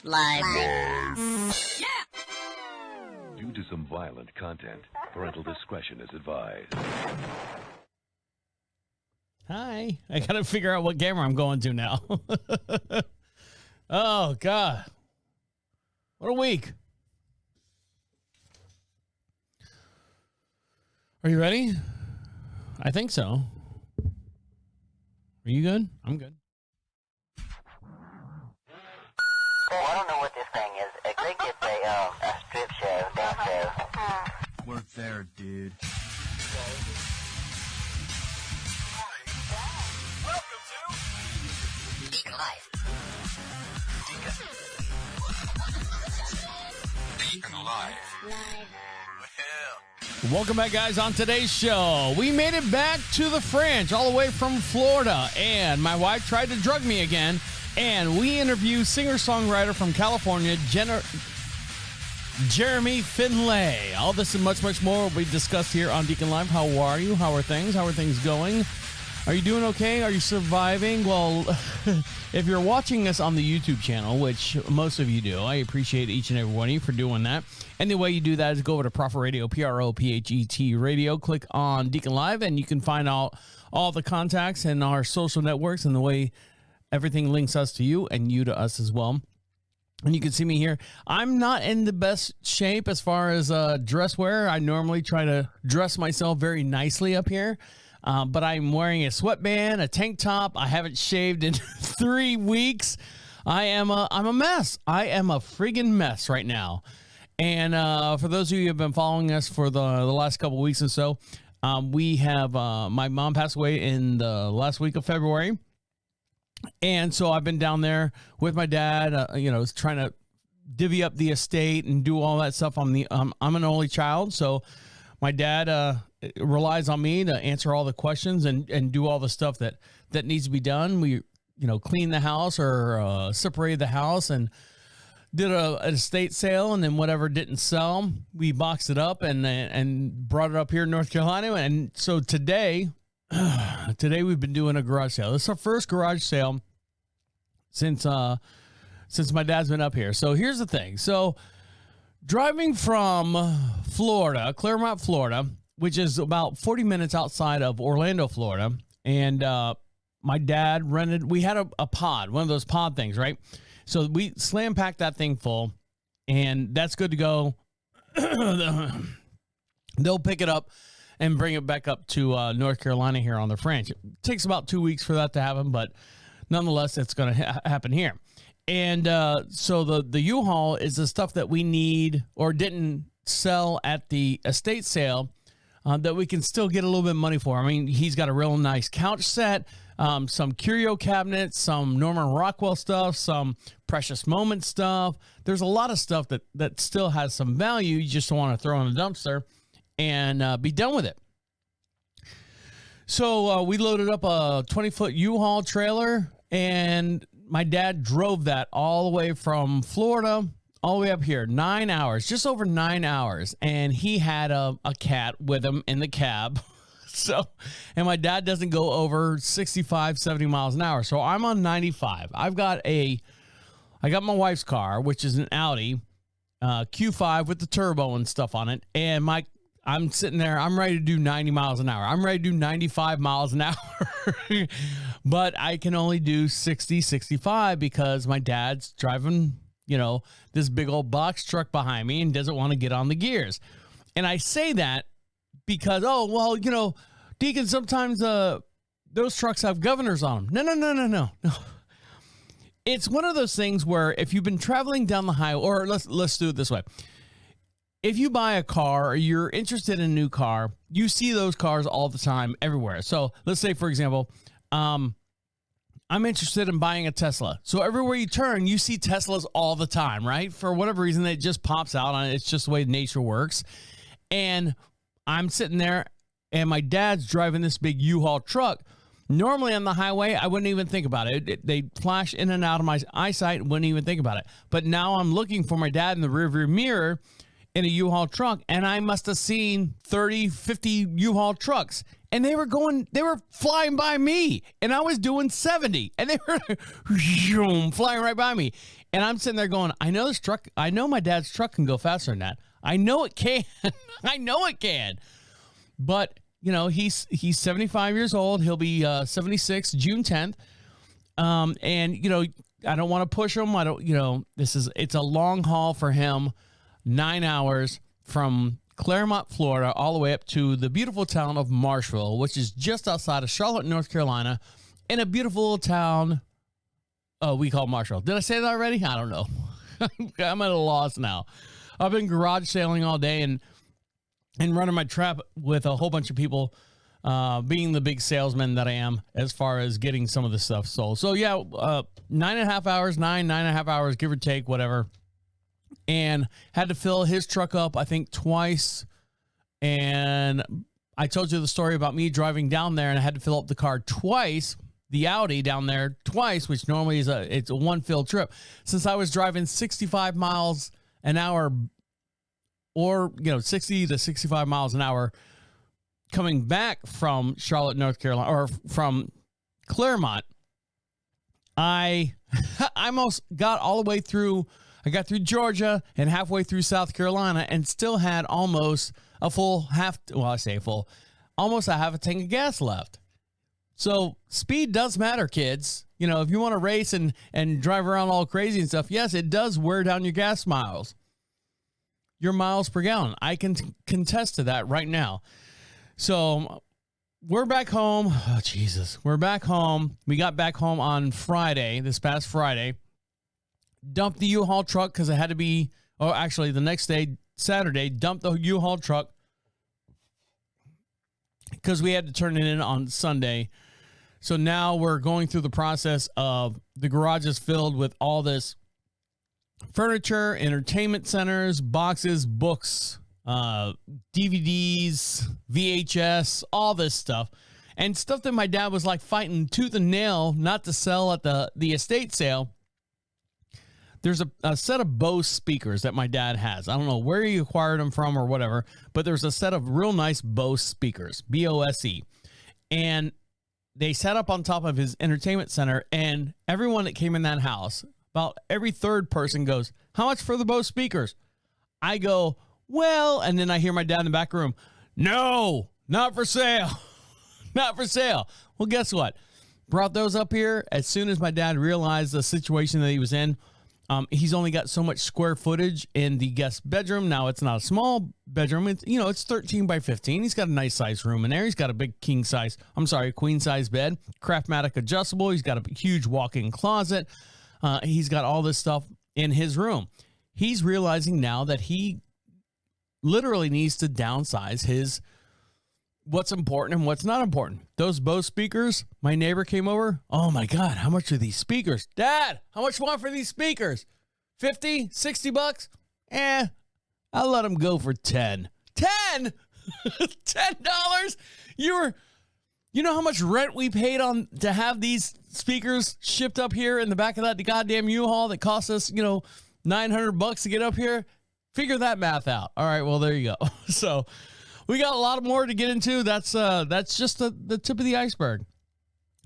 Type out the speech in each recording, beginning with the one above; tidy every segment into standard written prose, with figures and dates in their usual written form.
Live. Due to some violent content, parental discretion is advised. Hi. I got to figure out what camera I'm going to now. Oh, God. What a week. Are you ready? I think so. Are you good? I'm good. Oh, I don't know what this thing is. I think it's a strip show, dance show. Work there, dude. Welcome to DeaconLive. DeaconLive. Welcome back, guys. On today's show, we made it back to the FR'anch all the way from Florida, and my wife tried to drug me again, and we interview singer-songwriter from California, Jeremy Finlay. All this and much, much more will be discussed here on DeaconLive. How are you? How are things? How are things going? Are you doing okay? Are you surviving? Well, if you're watching us on the YouTube channel, which most of you do, I appreciate each and every one of you for doing that. And the way you do that is go over to Prophet Radio, Prophet Radio, click on DeaconLive, and you can find out all the contacts and our social networks and the way everything links us to you and you to us as well. And you can see me here. I'm not in the best shape as far as dress wear. I normally try to dress myself very nicely up here. But I'm wearing a sweatband, a tank top. I haven't shaved in 3 weeks. I'm a mess. I am a friggin' mess right now. And for those of you who have been following us for the last couple of weeks or so, we have my mom passed away in the last week of February. And so I've been down there with my dad, trying to divvy up the estate and do all that stuff. I'm an only child, so my dad relies on me to answer all the questions and do all the stuff that needs to be done. We, clean the house or separated the house and did an estate sale, and then whatever didn't sell, we boxed it up and brought it up here in North Carolina. And so today we've been doing a garage sale. This is our first garage sale since my dad's been up here. So here's the thing. So driving from Florida, Claremont, Florida, which is about 40 minutes outside of Orlando, Florida, and my dad we had a pod, one of those pod things, right? So we slam packed that thing full, and that's good to go. They'll pick it up and bring it back up to North Carolina here on the FR'anch. It takes about 2 weeks for that to happen, but nonetheless, it's going to happen here. And so the U-Haul is the stuff that we need or didn't sell at the estate sale that we can still get a little bit of money for. I mean, he's got a real nice couch set, some curio cabinets, some Norman Rockwell stuff, some Precious Moment stuff. There's a lot of stuff that still has some value. You just don't want to throw in the dumpster and be done with it. So we loaded up a 20-foot U-Haul trailer, and my dad drove that all the way from Florida all the way up here, 9 hours, just over 9 hours. And he had a cat with him in the cab. So, and my dad doesn't go over 65, 70 miles an hour. So I'm on 95. I got my wife's car, which is an Audi Q5 with the turbo and stuff on it. And I'm sitting there, I'm ready to do 90 miles an hour. I'm ready to do 95 miles an hour. But I can only do 60, 65 because my dad's driving, this big old box truck behind me and doesn't want to get on the gears. And I say that because, Deacon, sometimes those trucks have governors on them. No. It's one of those things where if you've been traveling down the highway, or let's do it this way. If you buy a car or you're interested in a new car, you see those cars all the time everywhere. So let's say, for example, I'm interested in buying a Tesla. So everywhere you turn, you see Teslas all the time, right? For whatever reason, it just pops out on it. It's just the way nature works. And I'm sitting there and my dad's driving this big U-Haul truck. Normally on the highway, I wouldn't even think about it. They flash in and out of my eyesight, wouldn't even think about it. But now I'm looking for my dad in the rearview mirror in a U-Haul truck, and I must have seen 30, 50 U-Haul trucks. and they were flying by me, and I was doing 70, and they were flying right by me. And I'm sitting there going, I know my dad's truck can go faster than that. I know it can. I know it can. But, he's 75 years old. He'll be 76 June 10th. And, I don't want to push him. It's a long haul for him, 9 hours from Claremont, Florida, all the way up to the beautiful town of Marshville, which is just outside of Charlotte, North Carolina, in a beautiful little town we call Marshville. Did I say that already? I don't know. I'm at a loss now. I've been garage sailing all day and running my trap with a whole bunch of people, being the big salesman that I am as far as getting some of the stuff sold. So, yeah, 9.5 hours, give or take, whatever. And had to fill his truck up, I think, twice. And I told you the story about me driving down there, and I had to fill up the car twice, the Audi down there twice, which normally it's a one-fill trip. Since I was driving 65 miles an hour or, 60 to 65 miles an hour coming back from Charlotte, North Carolina, or from Claremont, I almost got all the way through. I got through Georgia and halfway through South Carolina and still had almost a half a tank of gas left. So speed does matter, kids. If you want to race and drive around all crazy and stuff, yes, it does wear down your gas miles, your miles per gallon. I can contest to that right now. So we're back home. Oh, Jesus. We're back home. We got back home on this past Friday. Dumped the U-Haul truck because it had to be, actually the next day, Saturday, dumped the U-Haul truck because we had to turn it in on Sunday. So now we're going through the process of the garage is filled with all this furniture, entertainment centers, boxes, books, DVDs, VHS, all this stuff. And stuff that my dad was like fighting tooth and nail not to sell at the estate sale. There's a set of Bose speakers that my dad has. I don't know where he acquired them from or whatever, but there's a set of real nice Bose speakers, B-O-S-E. And they sat up on top of his entertainment center, and everyone that came in that house, about every third person goes, "How much for the Bose speakers?" I go, "Well," and then I hear my dad in the back room, "No, not for sale." Not for sale. Well, guess what? Brought those up here as soon as my dad realized the situation that he was in. He's only got so much square footage in the guest bedroom. Now, it's not a small bedroom. It's 13 by 15. He's got a nice size room in there. He's got a big queen size bed, Craftmatic adjustable. He's got a huge walk-in closet. He's got all this stuff in his room. He's realizing now that he literally needs to downsize his what's important and what's not important. Those Bose speakers, my neighbor came over. "Oh my God, how much are these speakers? Dad, how much you want for these speakers? 50, 60 bucks? I'll let them go for 10. 10? $10? You know how much rent we paid to have these speakers shipped up here in the back of that goddamn U-Haul that cost us, $900 to get up here? Figure that math out. All right, well, there you go. So we got a lot more to get into. That's just the tip of the iceberg.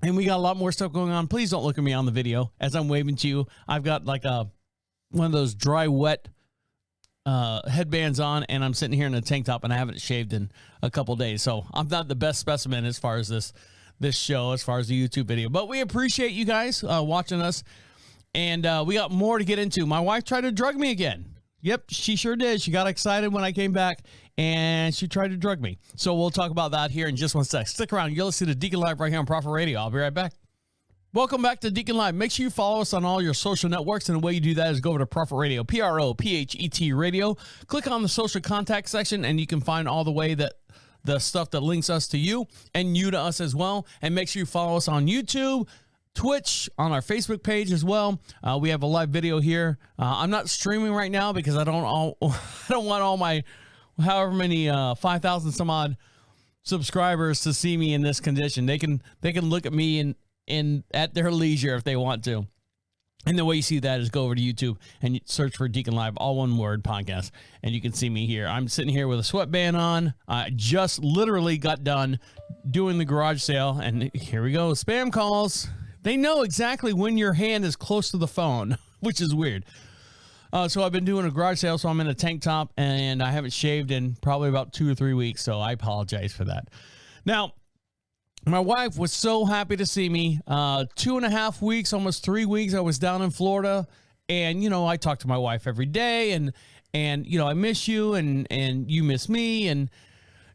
And we got a lot more stuff going on. Please don't look at me on the video as I'm waving to you. I've got like one of those dry, wet headbands on, and I'm sitting here in a tank top, and I haven't shaved in a couple days. So I'm not the best specimen as far as this show, as far as the YouTube video. But we appreciate you guys watching us. And we got more to get into. My wife tried to drug me again. Yep, she sure did. She got excited when I came back, and she tried to drug me. So we'll talk about that here in just one sec. Stick around. You're listening to Deacon Live right here on Prophet Radio. I'll be right back. Welcome back to Deacon Live. Make sure you follow us on all your social networks, and the way you do that is go over to Prophet Radio, Prophet Radio. Click on the social contact section, and you can find all the way that the stuff that links us to you and you to us as well. And make sure you follow us on YouTube, Twitch, on our Facebook page as well. We have a live video here. I'm not streaming right now because I don't want all my however many 5,000 some odd subscribers to see me in this condition. They can look at me in at their leisure if they want to. And the way you see that is go over to YouTube and you search for Deacon Live, all one word, podcast, and you can see me here. I'm sitting here with a sweatband on. I just literally got done doing the garage sale, and here we go. Spam calls. They know exactly when your hand is close to the phone, which is weird. So I've been doing a garage sale, so I'm in a tank top, and I haven't shaved in probably about 2 or 3 weeks, so I apologize for that. Now, my wife was so happy to see me. 2.5 weeks, almost 3 weeks, I was down in Florida, and, you know, I talk to my wife every day, and you know, I miss you, and you miss me, and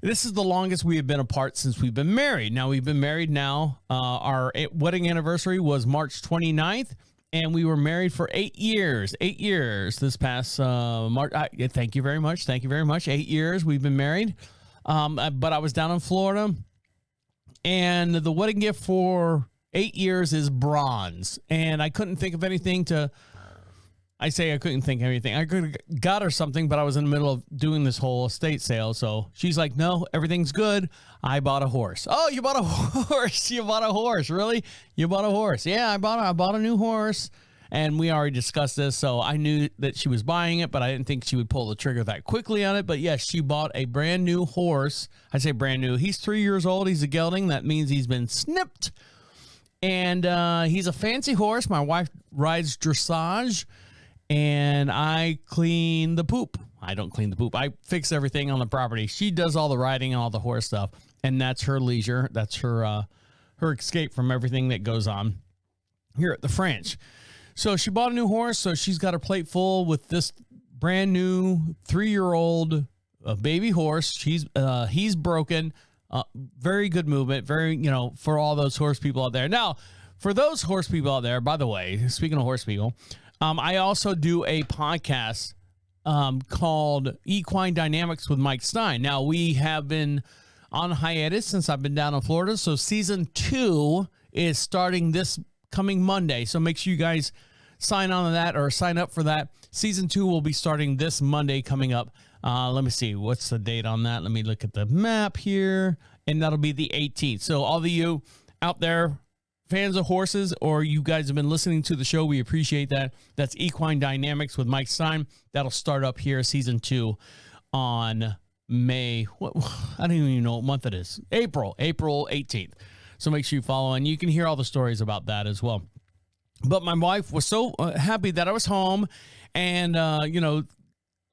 this is the longest we have been apart since we've been married. Now, we've been married now. Our wedding anniversary was March 29th, and we were married for 8 years. 8 years this past March. Thank you very much. Thank you very much. 8 years we've been married. But I was down in Florida, and the wedding gift for 8 years is bronze. And I couldn't think of anything to... I couldn't think of anything. I could have got her something, but I was in the middle of doing this whole estate sale. So she's like, no, everything's good. I bought a horse. Oh, you bought a horse. You bought a horse. Really? You bought a horse. Yeah, I bought a new horse. And we already discussed this. So I knew that she was buying it, but I didn't think she would pull the trigger that quickly on it. But yes, she bought a brand new horse. I say brand new. He's 3 years old. He's a gelding. That means he's been snipped. And he's a fancy horse. My wife rides dressage. And I clean the poop. I don't clean the poop. I fix everything on the property. She does all the riding and all the horse stuff. And that's her leisure. That's her escape from everything that goes on here at the FR'anch. So she bought a new horse. So she's got her plate full with this brand new 3-year-old baby horse. He's broken. Very good movement. Very, you know, for all those horse people out there. Now, for those horse people out there, by the way, speaking of horse people, I also do a podcast called Equine Dynamics with Mike Stein. Now, we have been on hiatus since I've been down in Florida. So season 2 is starting this coming Monday. So make sure you guys sign on to that or sign up for that. Season 2 will be starting this Monday coming up. Let me see. What's the date on that? Let me look at the map here. And that'll be the 18th. So all of you out there, fans of horses, or you guys have been listening to the show, we appreciate that. That's Equine Dynamics with Mike Stein. That'll start up here, season 2, on May. I don't even know what month it is. April 18th. So make sure you follow, and you can hear all the stories about that as well. But my wife was so happy that I was home, and you know,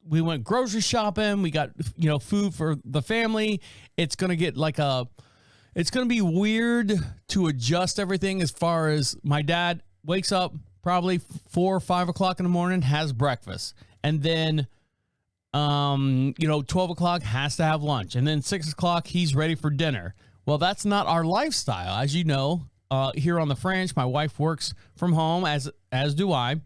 we went grocery shopping. We got, you know, food for the family. It's gonna get like it's going to be weird to adjust everything as far as my dad wakes up probably 4 or 5 o'clock in the morning, has breakfast. And then, you know, 12 o'clock has to have lunch. And then 6 o'clock, he's ready for dinner. Well, that's not our lifestyle. As you know, here on the FR'anch, my wife works from home, as do I.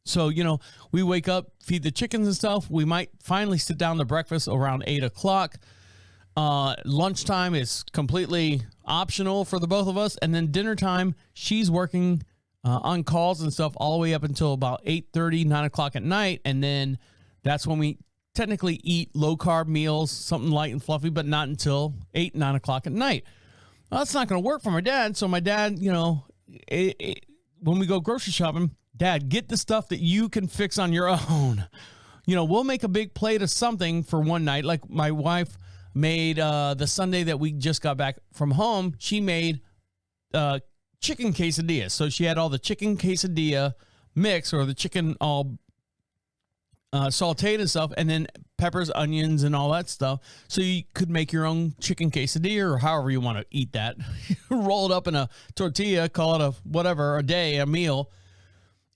So, you know, we wake up, feed the chickens and stuff. We might finally sit down to breakfast around 8 o'clock. Lunchtime is completely optional for the both of us. And then dinner time, she's working on calls and stuff all the way up until about 8:30, 9 o'clock at night. And then that's when we technically eat low carb meals, something light and fluffy, but not until 8, 9 o'clock at night. Well, that's not going to work for my dad. So my dad, you know, when we go grocery shopping, Dad, get the stuff that you can fix on your own. You know, we'll make a big plate of something for one night. Like my wife made the Sunday that we just got back from home, she made chicken quesadillas. So she had all the chicken quesadilla mix, or the chicken all sauteed and stuff, and then peppers, onions, and all that stuff. So you could make your own chicken quesadilla, or however you want to eat that. Roll it up in a tortilla, call it a meal,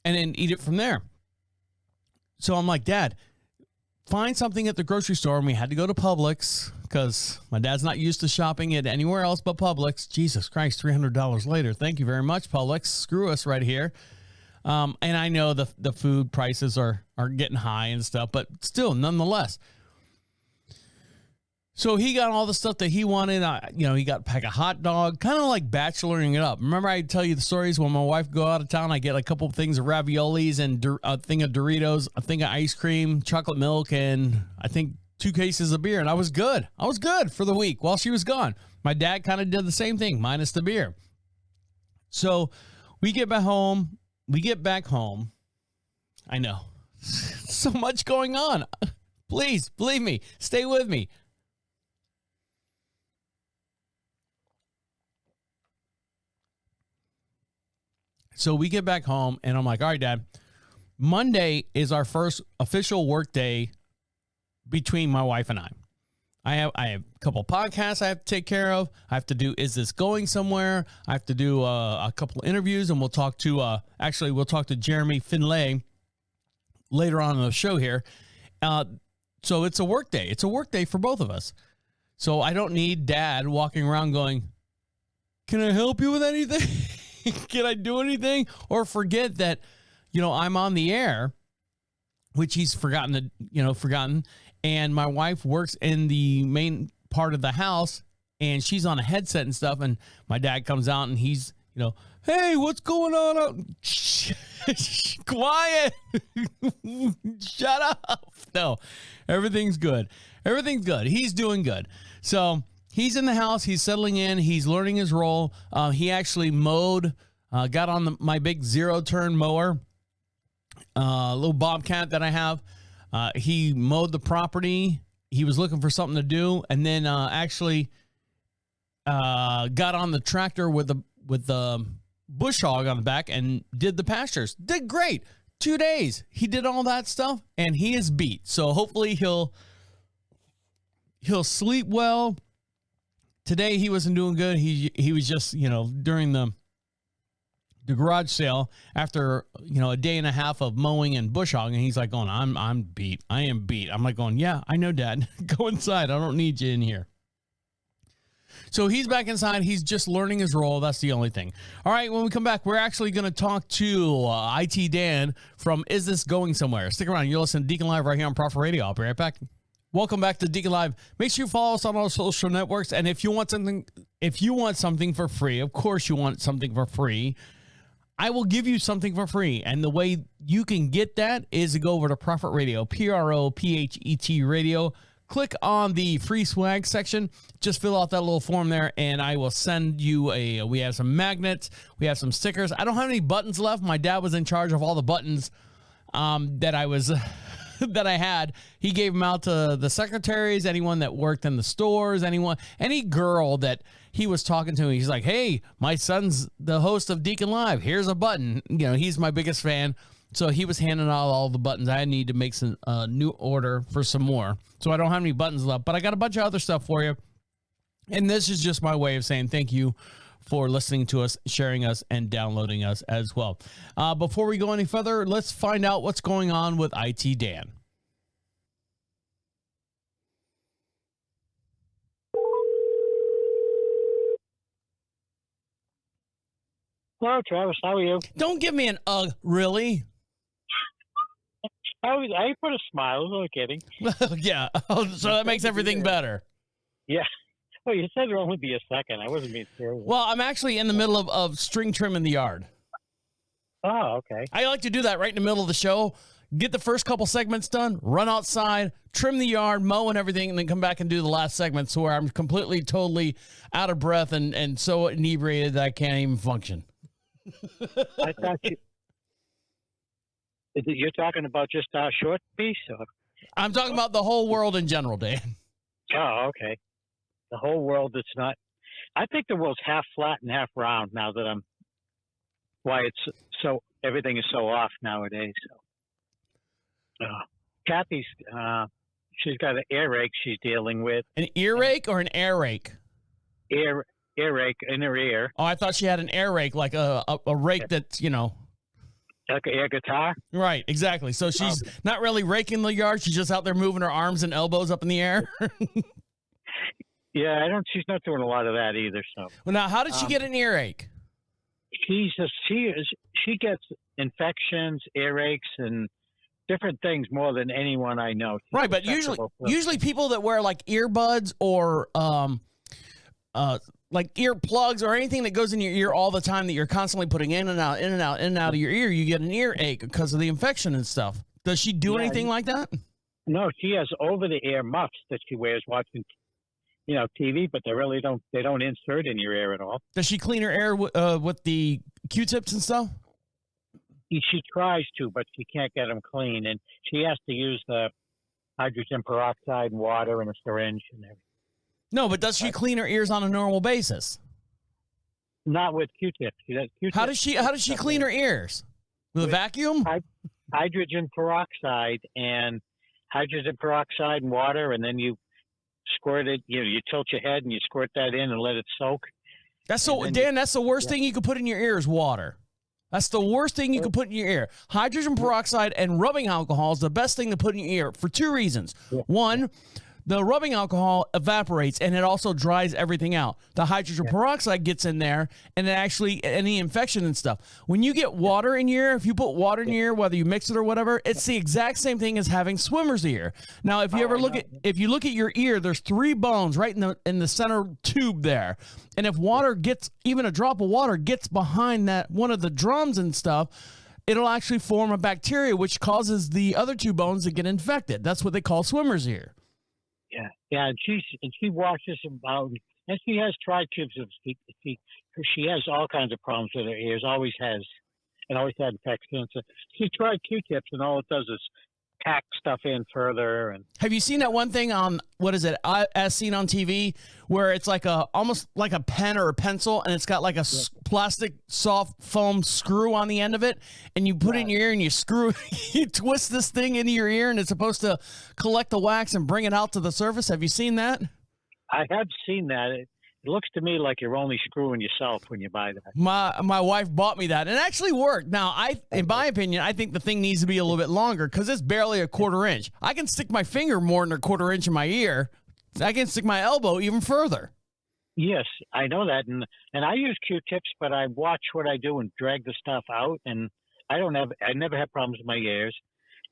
and then eat it from there. So I'm like, Dad, find something at the grocery store. And we had to go to Publix because my dad's not used to shopping at anywhere else but Publix. Jesus Christ, $300 later. Thank you very much, Publix. Screw us right here. And I know the food prices are getting high and stuff, but still, nonetheless. So he got all the stuff that he wanted. He got a pack of hot dog, kind of like bacheloring it up. Remember I tell you the stories when my wife go out of town, I get a couple of things of raviolis and a thing of Doritos, a thing of ice cream, chocolate milk, and I think 2 cases of beer. And I was good. I was good for the week while she was gone. My dad kind of did the same thing, minus the beer. So we get back home. we get back home. I know. So much going on. Please, believe me. Stay with me. So we get back home, and I'm like, all right, Dad, Monday is our first official work day between my wife and I. I have a couple podcasts I have to take care of. I have to do Is This Going Somewhere? I have to do a couple interviews, and we'll talk to Jeremy Finlay later on in the show here. So it's a work day. It's a work day for both of us. So I don't need Dad walking around going, can I help you with anything? Can I do anything? Or forget that, I'm on the air, which he's forgotten. And my wife works in the main part of the house, and she's on a headset and stuff. And my dad comes out, and he's, hey, what's going on out? Quiet. Shut up. No, everything's good. Everything's good. He's doing good. So he's in the house. He's settling in. He's learning his role. He actually mowed, got on my big zero-turn mower, little Bobcat that I have. He mowed the property. He was looking for something to do, and then actually got on the tractor with the bush hog on the back and did the pastures. Did great. 2 days. He did all that stuff, and he is beat. So hopefully he'll sleep well. Today he wasn't doing good. He was just, during the garage sale after, a day and a half of mowing and bush hogging, he's like going, I'm beat. I am beat. I'm like going, yeah, I know, Dad. Go inside. I don't need you in here. So he's back inside. He's just learning his role. That's the only thing. All right, when we come back, we're actually going to talk to IT Dan from Is This Going Somewhere? Stick around. You're listening to Deacon Live right here on Prophet Radio. I'll be right back. Welcome back to Deacon Live. Make sure you follow us on all social networks. And if you want something for free, of course you want something for free, I will give you something for free. And the way you can get that is to go over to Prophet Radio, PROPHET Radio. Click on the free swag section. Just fill out that little form there, and I will send you we have some magnets. We have some stickers. I don't have any buttons left. My dad was in charge of all the buttons that I had. He gave them out to the secretaries, anyone that worked in the stores, any girl that he was talking to. He's like, hey, my son's the host of Deacon Live. Here's a button. He's my biggest fan. So he was handing out all the buttons. I need to make some new order for some more. So I don't have any buttons left, but I got a bunch of other stuff for you. And this is just my way of saying thank you for listening to us, sharing us, and downloading us as well. Before we go any further, let's find out what's going on with IT Dan. Hello, Travis. How are you? Don't give me an really? I put a smile. I was only kidding. Yeah. So that makes everything better. Yeah. Well, you said it'd only be a second. I wasn't being serious. Well, I'm actually in the middle of string trim in the yard. Oh, okay. I like to do that right in the middle of the show. Get the first couple segments done, run outside, trim the yard, mow and everything, and then come back and do the last segment. So where I'm completely, totally out of breath and so inebriated that I can't even function. I thought you're talking about just our short piece? Or? I'm talking about the whole world in general, Dan. Oh, okay. The whole world that's not. I think the world's half flat and half round now that why it's so, everything is so off nowadays. So, Kathy's, she's got an ear rake she's dealing with. An ear rake or an air rake? Ear rake in her ear. Oh, I thought she had an air rake, like a rake that's, Like an air guitar? Right, exactly. So she's not really raking the yard. She's just out there moving her arms and elbows up in the air. Yeah, she's not doing a lot of that either. So. Well, now, how did she get an earache? She gets infections, earaches, and different things more than anyone I know. Right, but usually people that wear like earbuds or like earplugs or anything that goes in your ear all the time that you're constantly putting in and out, in and out, in and out of your ear, you get an earache because of the infection and stuff. Does she do anything like that? No, she has over-the-ear muffs that she wears watching, TV, but they don't insert in your ear at all. Does she clean her ear with the Q-tips and stuff? She tries to, but she can't get them clean, and she has to use the hydrogen peroxide and water and a syringe and everything. No, but does she clean her ears on a normal basis? Not with Q-tips. She does Q-tips. How does she clean her ears? With a vacuum? Hydrogen peroxide and water, and then you squirt it. You tilt your head and you squirt that in and let it soak. That's the worst thing you could put in your ear is water. That's the worst thing you could put in your ear. Hydrogen peroxide and rubbing alcohol is the best thing to put in your ear for two reasons. One, the rubbing alcohol evaporates and it also dries everything out. The hydrogen peroxide gets in there and it actually, any infection and stuff. When you get water in your ear, if you put water in your ear, whether you mix it or whatever, it's the exact same thing as having swimmer's ear. Now, if you look at your ear, there's 3 bones right in the center tube there. And if water gets, even a drop of water gets behind that one of the drums and stuff, it'll actually form a bacteria which causes the other 2 bones to get infected. That's what they call swimmer's ear. Yeah, and she washes them out, and she has tri-tubes of she has all kinds of problems with her ears. Always has, and always had infections. So she tried Q-tips, and all it does is pack stuff in further. And have you seen that one thing on what is it? As seen on TV, where it's like almost like a pen or a pencil, and it's got like a plastic soft foam screw on the end of it, and you put it in your ear and you screw, you twist this thing into your ear, and it's supposed to collect the wax and bring it out to the surface. Have you seen that? I have seen that. It looks to me like you're only screwing yourself when you buy that. My wife bought me that, and it actually worked. Now, in my opinion, I think the thing needs to be a little bit longer because it's barely a 1/4 inch. I can stick my finger more than a 1/4 inch in my ear. I can stick my elbow even further. Yes, I know that, and I use Q-tips, but I watch what I do and drag the stuff out, and I never have problems with my ears,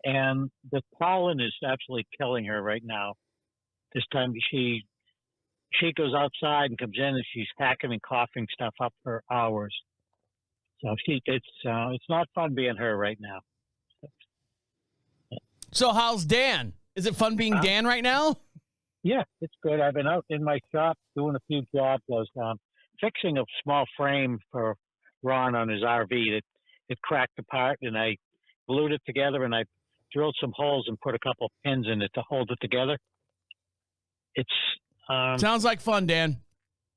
and the pollen is absolutely killing her right now. This time she goes outside and comes in and she's hacking and coughing stuff up for hours. So it's not fun being her right now. So how's Dan? Is it fun being Dan right now? Yeah, it's good. I've been out in my shop doing a few jobs. I was fixing a small frame for Ron on his RV. It cracked apart, and I glued it together, and I drilled some holes and put a couple pins in it to hold it together. It's sounds like fun, Dan.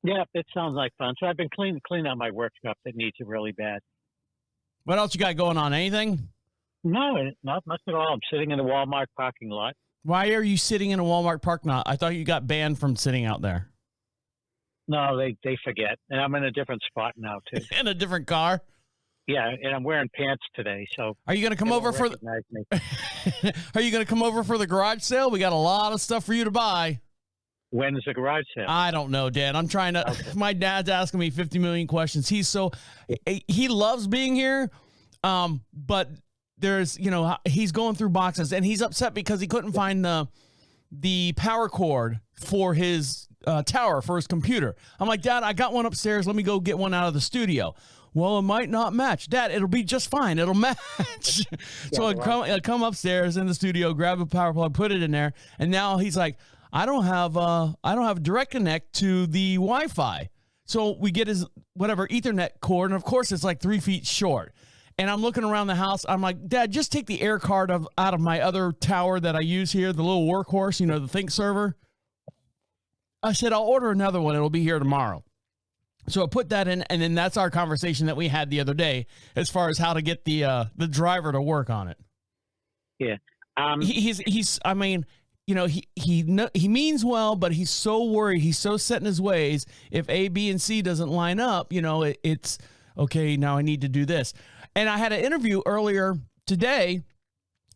Yeah, it sounds like fun. So I've been cleaning out my workshop that needs it really bad. What else you got going on? Anything? No, not much at all. I'm sitting in the Walmart parking lot. Why are you sitting in a Walmart parking lot? I thought you got banned from sitting out there. No, they forget. And I'm in a different spot now, too. In a different car? Yeah, and I'm wearing pants today. So are you going to come over for Are you going to come over for the garage sale? We got a lot of stuff for you to buy. When is the garage sale? I don't know, Dad. I'm trying to. Okay. My dad's asking me 50 million questions. He loves being here, but there's he's going through boxes and he's upset because he couldn't find the power cord for his tower for his computer. I'm like, Dad, I got one upstairs. Let me go get one out of the studio. Well, it might not match. Dad, it'll be just fine. It'll match. So I come upstairs in the studio, grab a power plug, put it in there, and now he's like, I don't have direct connect to the Wi-Fi. So we get his Ethernet cord, and of course it's like 3 feet short. And I'm looking around the house. I'm like, Dad, just take the air card out of my other tower that I use here, the little workhorse, the Think server. I said, I'll order another one. It'll be here tomorrow. So I put that in, and then that's our conversation that we had the other day as far as how to get the driver to work on it. Yeah. He means well, but he's so worried. He's so set in his ways. If A, B, and C doesn't line up, it's okay. Now I need to do this. And I had an interview earlier today,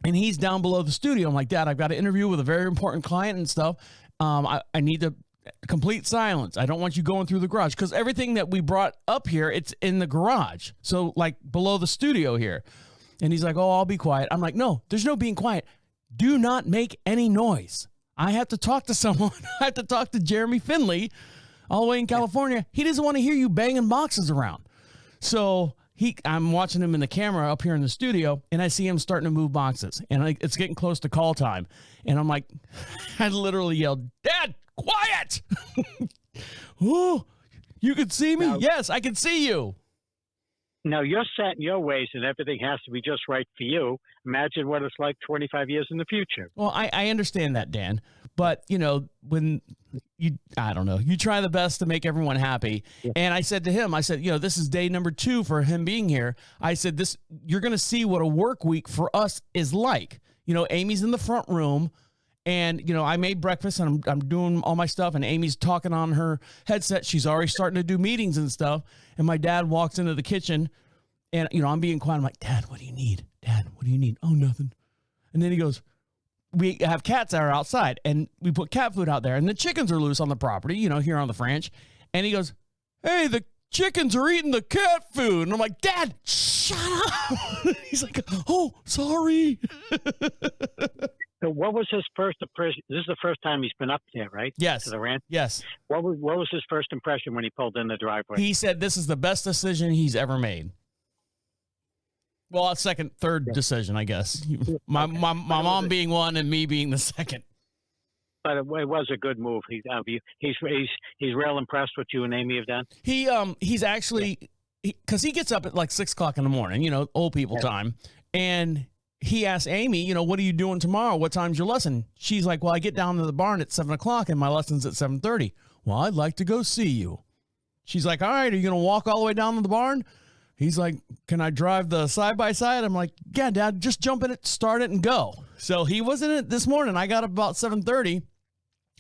and he's down below the studio. I'm like, Dad, I've got an interview with a very important client and stuff. I need to complete silence. I don't want you going through the garage because everything that we brought up here, it's in the garage. So like below the studio here. And he's like, oh, I'll be quiet. I'm like, no, there's no being quiet. Do not make any noise. I have to talk to someone. I have to talk to Jeremy Finlay all the way in California. He doesn't want to hear you banging boxes around. So I'm watching him in the camera up here in the studio, and I see him starting to move boxes. And it's getting close to call time. And I'm like, I literally yelled, Dad, quiet! Oh, you can see me? Yes, I can see you. Now you're set in your ways, and everything has to be just right for you. Imagine what it's like 25 years in the future. Well, I understand that, Dan, but when I don't know, you try the best to make everyone happy. Yeah. And I said to him, this is day number 2 for him being here. I said, you're going to see what a work week for us is like. Amy's in the front room. And, I made breakfast and I'm doing all my stuff, and Amy's talking on her headset. She's already starting to do meetings and stuff. And my dad walks into the kitchen and, I'm being quiet. I'm like, Dad, what do you need? Dad, what do you need? Oh, nothing. And then he goes, we have cats that are outside, and we put cat food out there, and the chickens are loose on the property, here on the FR'anch. And he goes, hey, the chickens are eating the cat food. And I'm like, Dad, shut up. He's like, oh, sorry. So what was his first impression? This is the first time he's been up there, right? Yes. To the ranch? Yes. What was his first impression when he pulled in the driveway? He said this is the best decision he's ever made. Well, a third decision, I guess. My mom being one and me being the second. But it was a good move. He's real impressed with you and Amy have done. He's actually, because he gets up at like 6 o'clock in the morning, old people time, and he asked Amy, what are you doing tomorrow? What time's your lesson? She's like, well, I get down to the barn at 7 o'clock and my lesson's at 7:30. Well, I'd like to go see you. She's like, all right, are you going to walk all the way down to the barn? He's like, can I drive the side-by-side? I'm like, yeah, Dad, just jump in it, start it, and go. So he was in it this morning. I got up about 7:30.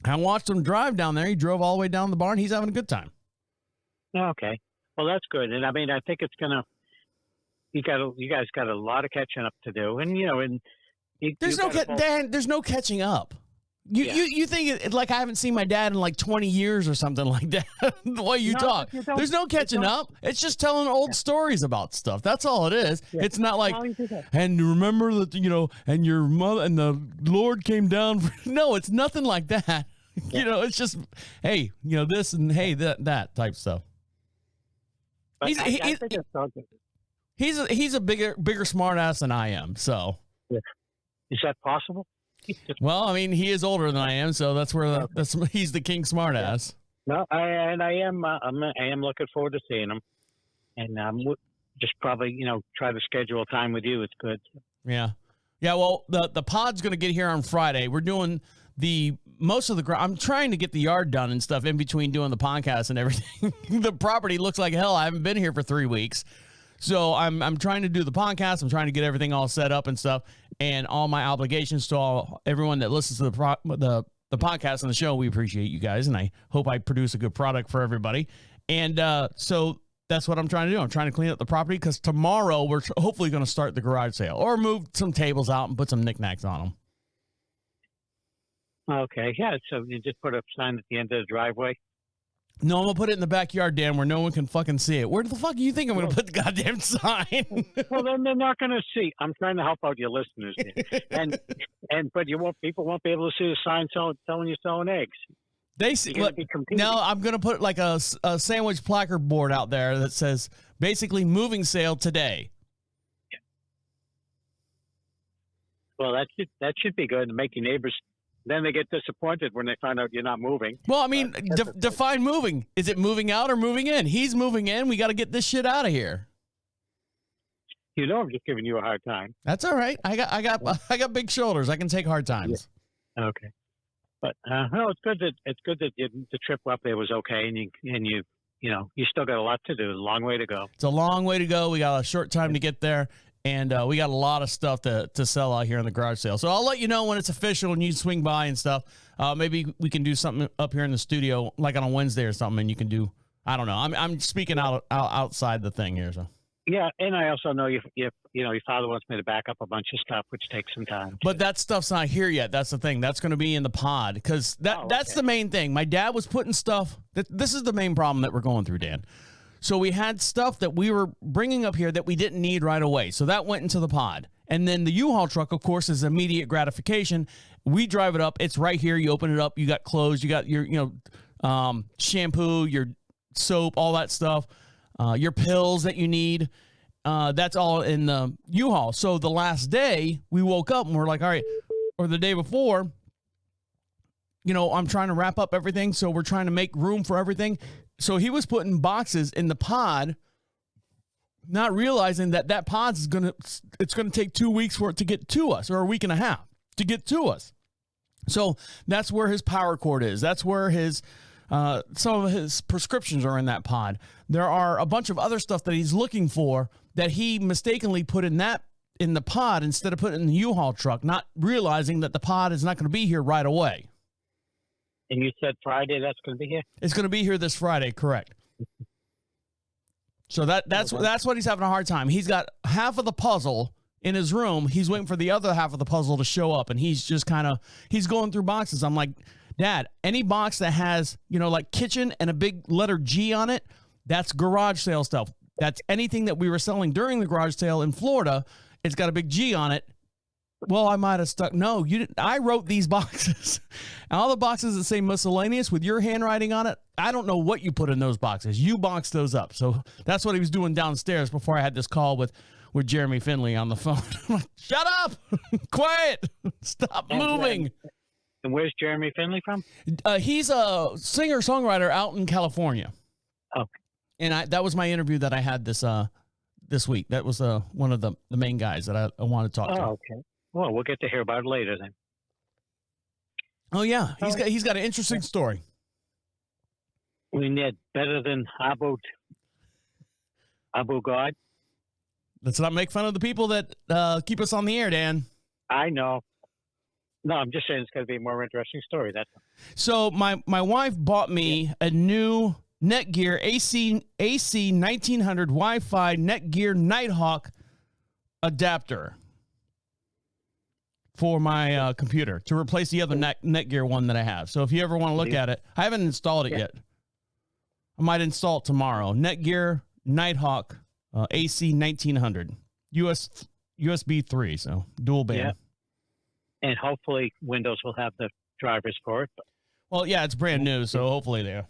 I watched him drive down there. He drove all the way down to the barn. He's having a good time. Okay. Well, that's good. And I mean, I think it's going to, you guys got a lot of catching up to do, and there's no catching up. You think like I haven't seen my dad in like 20 years or something like that. The way you talk, there's no catching up. It's just telling old stories about stuff. That's all it is. Yeah. It's not like, and remember that and your mother and the Lord came down. No, it's nothing like that. Yeah. It's just hey, this and hey that type stuff. But I think it's all good. He's a bigger smart ass than I am. So, is that possible? Well, I mean, he is older than I am, so that's where he's the king smart ass. No, I am looking forward to seeing him, and just probably try to schedule a time with you. It's good. Yeah. Well, the pod's going to get here on Friday. We're doing most of the. I'm trying to get the yard done and stuff in between doing the podcast and everything. The property looks like hell. I haven't been here for 3 weeks. So I'm trying to do the podcast. I'm trying to get everything all set up and stuff, and all my obligations to everyone that listens to the podcast and the show. We appreciate you guys, and I hope I produce a good product for everybody. And so that's what I'm trying to do. I'm trying to clean up the property because tomorrow we're hopefully going to start the garage sale or move some tables out and put some knickknacks on them. Okay, yeah. So you just put a sign at the end of the driveway. No, I'm going to put it in the backyard, Dan, where no one can fucking see it. Where the fuck do you think I'm going to put the goddamn sign? Well, then they're not going to see. I'm trying to help out your listeners here. But people won't be able to see the sign telling you selling eggs. They see. Now I'm going to put like a sandwich placard board out there that says basically moving sale today. Yeah. Well, that should be good to make your neighbors. Then they get disappointed when they find out you're not moving. Well, I mean, define moving. Is it moving out or moving in? He's moving in. We got to get this shit out of here. I'm just giving you a hard time. That's all right. I got big shoulders. I can take hard times. Yeah. Okay. But no, it's good that the trip up there was okay, and you still got a lot to do. A long way to go. It's a long way to go. We got a short time to get there. And we got a lot of stuff to sell out here in the garage sale. So I'll let you know when it's official and you swing by and stuff. Maybe we can do something up here in the studio, like on a Wednesday or something, and you can do, I don't know. I'm speaking outside the thing here. So. Yeah, and I also know your father wants me to back up a bunch of stuff, which takes some time. But that stuff's not here yet. That's the thing. That's going to be in the pod because that's the main thing. My dad was putting stuff. This is the main problem that we're going through, Dan. So we had stuff that we were bringing up here that we didn't need right away. So that went into the pod. And then the U-Haul truck, of course, is immediate gratification. We drive it up. It's right here. You open it up. You got clothes. You got your, shampoo, your soap, all that stuff, your pills that you need. That's all in the U-Haul. So the last day we woke up and we're like, all right, or the day before, I'm trying to wrap up everything. So we're trying to make room for everything. So he was putting boxes in the pod not realizing that pod is it's gonna take 2 weeks for it to get to us, or a week and a half to get to us. So that's where his power cord is. That's where his some of his prescriptions are in that pod. There are a bunch of other stuff that he's looking for that he mistakenly put in the pod instead of putting it in the U-Haul truck, not realizing that the pod is not going to be here right away. And you said Friday that's going to be here? It's going to be here this Friday, correct. So that's what he's having a hard time. He's got half of the puzzle in his room. He's waiting for the other half of the puzzle to show up, and he's just he's going through boxes. I'm like, Dad, any box that has, like kitchen and a big letter G on it, that's garage sale stuff. That's anything that we were selling during the garage sale in Florida. It's got a big G on it. Well, I might have stuck. No, you didn't. I wrote these boxes. All the boxes that say miscellaneous with your handwriting on it, I don't know what you put in those boxes. You boxed those up. So that's what he was doing downstairs before I had this call with Jeremy Finlay on the phone. I'm like, shut up. Quiet. Stop moving. And where's Jeremy Finlay from? He's a singer-songwriter out in California. Okay. And that was my interview that I had this week. That was one of the main guys that I wanted to talk to. Oh, okay. Well, we'll get to hear about it later then. Oh yeah, he's got an interesting story. We need better than Abu God. Let's not make fun of the people that keep us on the air, Dan. I know. No, I'm just saying it's going to be a more interesting story. That's all. So my wife bought me a new Netgear AC 1900 Wi-Fi Netgear Nighthawk adapter for my computer to replace the other Netgear one that I have. So if you ever want to look at it, I haven't installed it yet. I might install it tomorrow. Netgear Nighthawk AC 1900 USB 3, so dual band. Yeah. And hopefully Windows will have the drivers for it. Well, yeah, it's brand new, so hopefully there.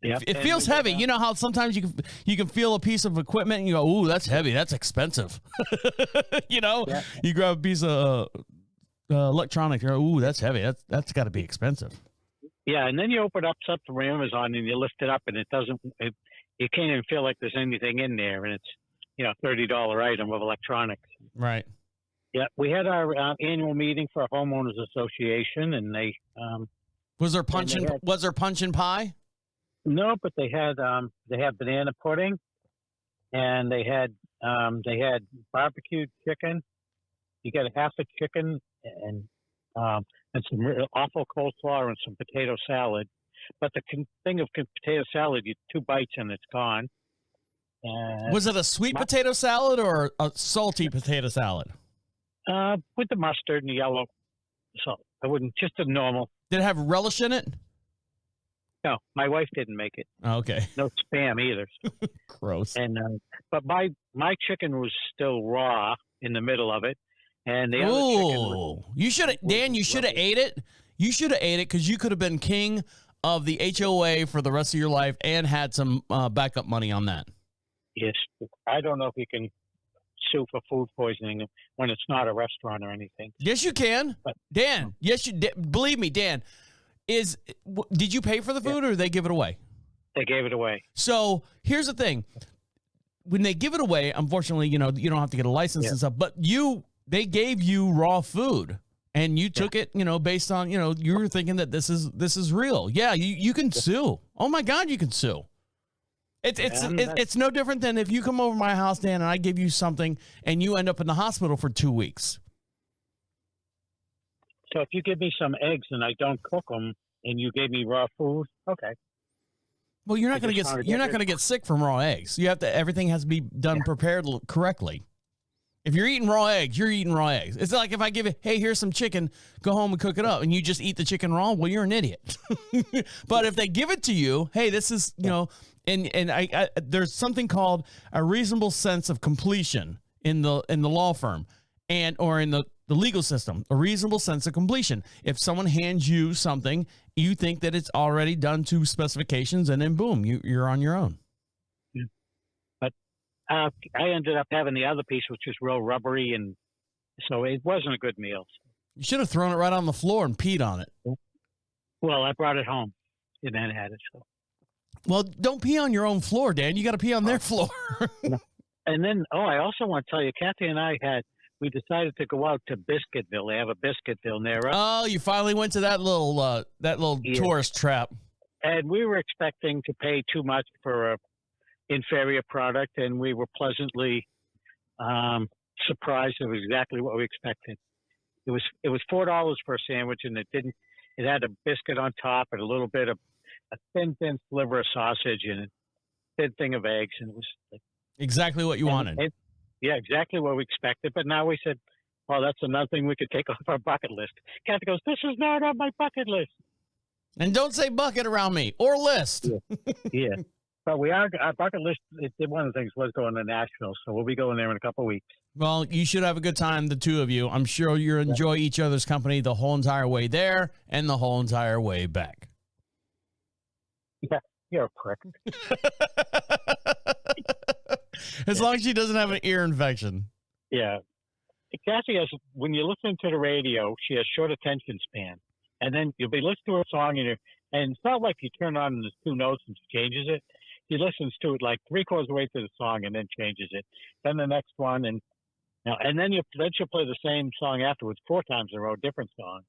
Yeah, it feels heavy. You know how sometimes you can feel a piece of equipment and you go, "Ooh, that's heavy. That's expensive." Yeah. You grab a piece of electronics. You're, "Ooh, that's heavy. That's got to be expensive." Yeah, and then you open up something from Amazon and you lift it up and it doesn't. You can't even feel like there's anything in there, and it's $30 item of electronics. Right. Yeah, we had our annual meeting for a homeowners association, and they was there punch and pie? No, but they had banana pudding, and they had barbecued chicken. You get a half a chicken and some real awful coleslaw and some potato salad. But the thing of potato salad, you 2 bites and it's gone. Was it a sweet potato salad or a salty potato salad? With the mustard and the yellow salt. I wouldn't, just a normal. Did it have relish in it? No, my wife didn't make it. Oh, okay. No spam either. Gross. And but my chicken was still raw in the middle of it, and the other chicken. You should have, Dan. You should have ate it. You should have ate it because you could have been king of the HOA for the rest of your life and had some backup money on that. Yes, I don't know if you can sue for food poisoning when it's not a restaurant or anything. Yes, you can, but, Dan. Yes, you believe me, Dan. Did you pay for the food or did they give it away? They gave it away. So here's the thing: when they give it away, unfortunately, you don't have to get a license and stuff. But they gave you raw food, and you took it, based on you were thinking that this is real. Yeah, you can sue. Oh my God, you can sue. It's no different than if you come over to my house, Dan, and I give you something, and you end up in the hospital for 2 weeks. So if you give me some eggs and I don't cook them, and you gave me raw food, okay. Well, you're not going to get sick from raw eggs. Everything has to be done prepared correctly. If you're eating raw eggs, you're eating raw eggs. It's like if I give you, hey, here's some chicken, go home and cook it up, and you just eat the chicken raw. Well, you're an idiot. But if they give it to you, hey, this is and I there's something called a reasonable sense of completion in the law firm or in the legal system, a reasonable sense of completion. If someone hands you something, you think that it's already done to specifications, and then boom, you're on your own. Yeah. But I ended up having the other piece, which is real rubbery, and so it wasn't a good meal. You should have thrown it right on the floor and peed on it. Well, I brought it home and then had it. So. Well, don't pee on your own floor, Dan. You got to pee on their floor. And then, I also want to tell you, Kathy and we decided to go out to Biscuitville. They have a Biscuitville near us. Oh, you finally went to that little Yeah. tourist trap. And we were expecting to pay too much for a inferior product, and we were pleasantly surprised. It was exactly what we expected. It was $4 for a sandwich, and it had a biscuit on top and a little bit of a thin sliver of sausage and a thin thing of eggs, and it was like, Exactly what you wanted. yeah, exactly what we expected. But now we said, well, that's another thing we could take off our bucket list. Kathy goes, this is not on my bucket list. And don't say bucket around me or list. Yeah. But our bucket list, one of the things was going to Nashville, so we'll be going there in a couple of weeks. Well, you should have a good time, the two of you. I'm sure you'll enjoy each other's company the whole entire way there and the whole entire way back. Yeah, you're a prick. As long as she doesn't have an ear infection. Yeah. Kathy when you're listening to the radio, she has short attention span. And then you'll be listening to a song, and it's not like you turn on the two notes and she changes it. She listens to it like 3/4 of the way through the song and then changes it. Then the next one, and then she'll play the same song afterwards 4 times in a row, different song.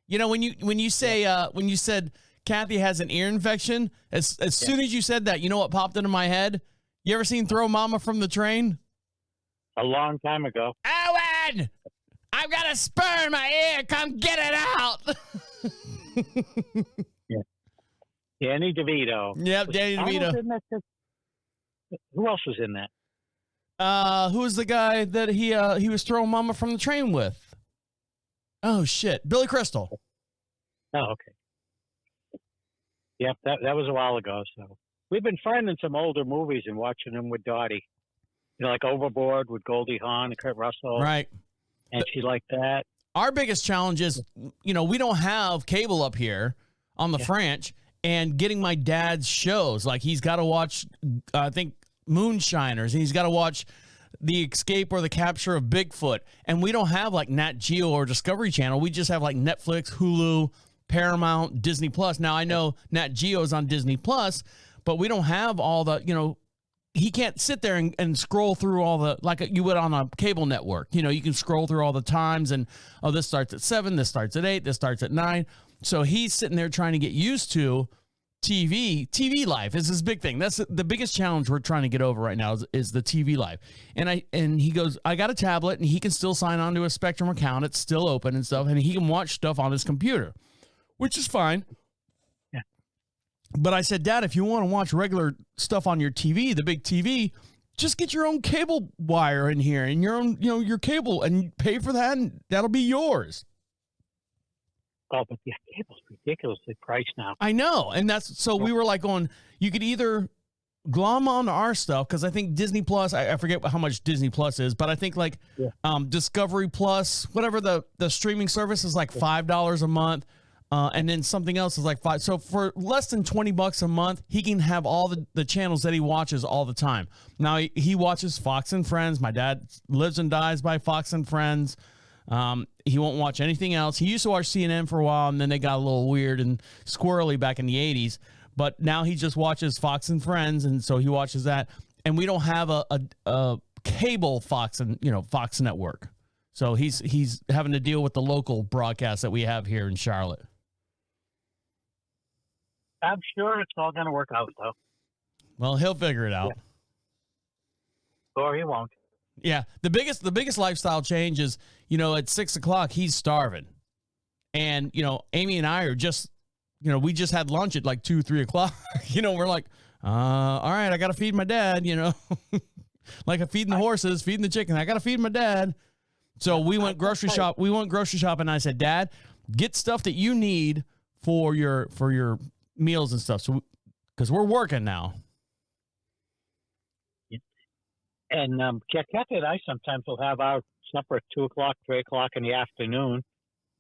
You know, when you said Kathy has an ear infection, as soon as you said that, you know what popped into my head? You ever seen Throw Mama from the Train? A long time ago. Owen! I've got a spur in my ear. Come get it out. Yeah. Danny DeVito. Yep, Danny DeVito. Who else was in that? Who was the guy that he was throwing Mama from the train with? Oh shit, Billy Crystal. Oh, okay. Yep, that was a while ago. So we've been finding some older movies and watching them with Dottie. Like Overboard with Goldie Hawn and Kurt Russell. Right. And she liked that. Our biggest challenge is, we don't have cable up here on the FR'anch, and getting my dad's shows. Like, he's got to watch, I think, Moonshiners, and he's got to watch The Escape or The Capture of Bigfoot. And we don't have, like, Nat Geo or Discovery Channel. We just have, like, Netflix, Hulu, Paramount, Disney Plus. Now, I know Nat Geo is on Disney Plus, but we don't have all the, he can't sit there and scroll through all the, like you would on a cable network. You can scroll through all the times and, this starts at 7, this starts at 8, this starts at 9. So he's sitting there trying to get used to TV life is his big thing. That's the biggest challenge we're trying to get over right now is the TV life. And he goes, I got a tablet, and he can still sign on to a Spectrum account. It's still open and stuff, and he can watch stuff on his computer, which is fine. But I said, Dad, if you want to watch regular stuff on your TV, the big TV, just get your own cable wire in here and your own, your cable, and pay for that, and that'll be yours. Oh, but the cable's ridiculously priced now. I know. And so we were like going, you could either glom on our stuff, because I think Disney Plus, I forget how much Disney Plus is, but I think like Discovery Plus, whatever the streaming service is, like $5 a month. And then something else is like $5. So for less than $20 a month, he can have all the channels that he watches all the time. Now he watches Fox and Friends. My dad lives and dies by Fox and Friends. He won't watch anything else. He used to watch CNN for a while, and then they got a little weird and squirrely back in the 80s. But now he just watches Fox and Friends, and so he watches that. And we don't have a cable Fox network. So he's having to deal with the local broadcast that we have here in Charlotte. I'm sure it's all going to work out, though. Well, he'll figure it out. Yeah. Or he won't. Yeah. The biggest lifestyle change is, at 6:00, he's starving. And, Amy and I are just, we just had lunch at like 2-3 o'clock. We're like, all right, I got to feed my dad, like I'm feeding the horses, feeding the chicken. I got to feed my dad. So we went grocery shop. We went grocery shop, and I said, Dad, get stuff that you need for your meals and stuff. So, because we're working now. And Kathy and I sometimes will have our supper at 2 o'clock, 3 o'clock in the afternoon,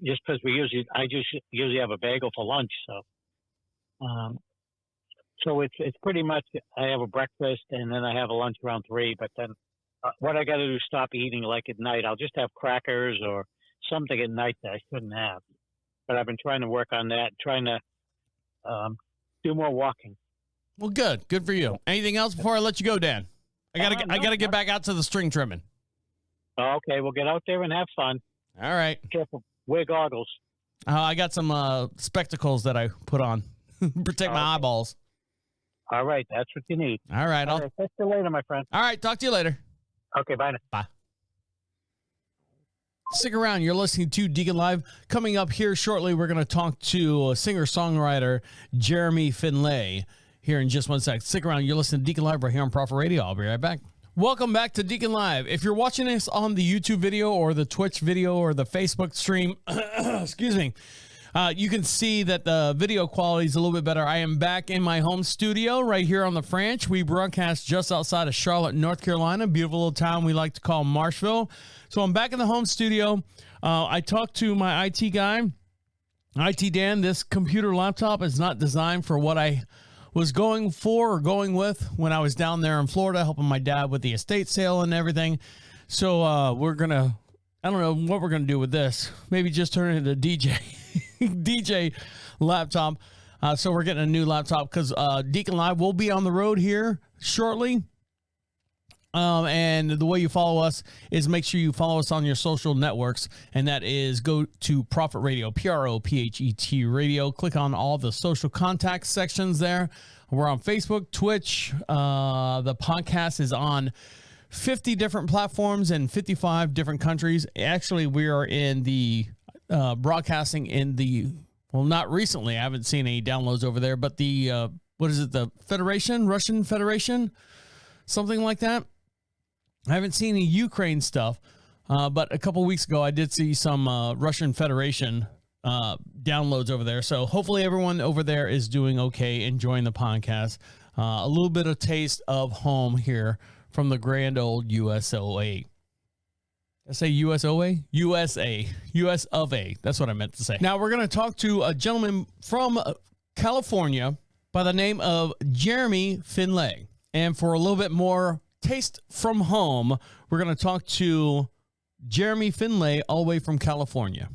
just because I usually have a bagel for lunch. So it's pretty much I have a breakfast and then I have a lunch around 3. But then what I got to do is stop eating like at night. I'll just have crackers or something at night that I shouldn't have. But I've been trying to work on that, trying to do more walking. Well, good for you. Anything else before I let you go, Dan? I gotta get back out to the string trimming. Okay, we'll get out there and have fun. All right. Careful. Wear goggles. I got some spectacles that I put on. Protect my eyeballs. All right, that's what you need. All right. All right, catch you later, my friend. All right. Talk to you later. Okay, bye now. Bye. Stick around. You're listening to Deacon Live. Coming up here shortly, we're going to talk to singer-songwriter Jeremy Finlay here in just 1 sec. Stick around. You're listening to Deacon Live right here on Prophet Radio. I'll be right back. Welcome back to Deacon Live. If you're watching this on the YouTube video or the Twitch video or the Facebook stream, excuse me, you can see that the video quality is a little bit better. I am back in my home studio right here on the FR'anch. We broadcast just outside of Charlotte, North Carolina, beautiful little town we like to call Marshville. So I'm back in the home studio. I talked to my IT guy, IT Dan. This computer laptop is not designed for what I was going with when I was down there in Florida helping my dad with the estate sale and everything. So we're going to, I don't know what we're going to do with this. Maybe just turn it into DJ laptop. So we're getting a new laptop because Deacon Live will be on the road here shortly. And the way you follow us is make sure you follow us on your social networks, and that is go to Prophet Radio, PROPHET Radio. Click on all the social contact sections there. We're on Facebook, Twitch. The podcast is on 50 different platforms in 55 different countries. Actually, we are in the broadcasting in the, well, not recently. I haven't seen any downloads over there, but the, what is it, the Federation, Russian Federation, something like that. I haven't seen any Ukraine stuff, but a couple weeks ago I did see some Russian Federation downloads over there. So hopefully everyone over there is doing okay, enjoying the podcast. A little bit of taste of home here from the grand old USOA. I say USOA? USA. US of A. That's what I meant to say. Now we're going to talk to a gentleman from California by the name of Jeremy Finlay. And for a little bit more taste from home, we're going to talk to Jeremy Finlay all the way from California.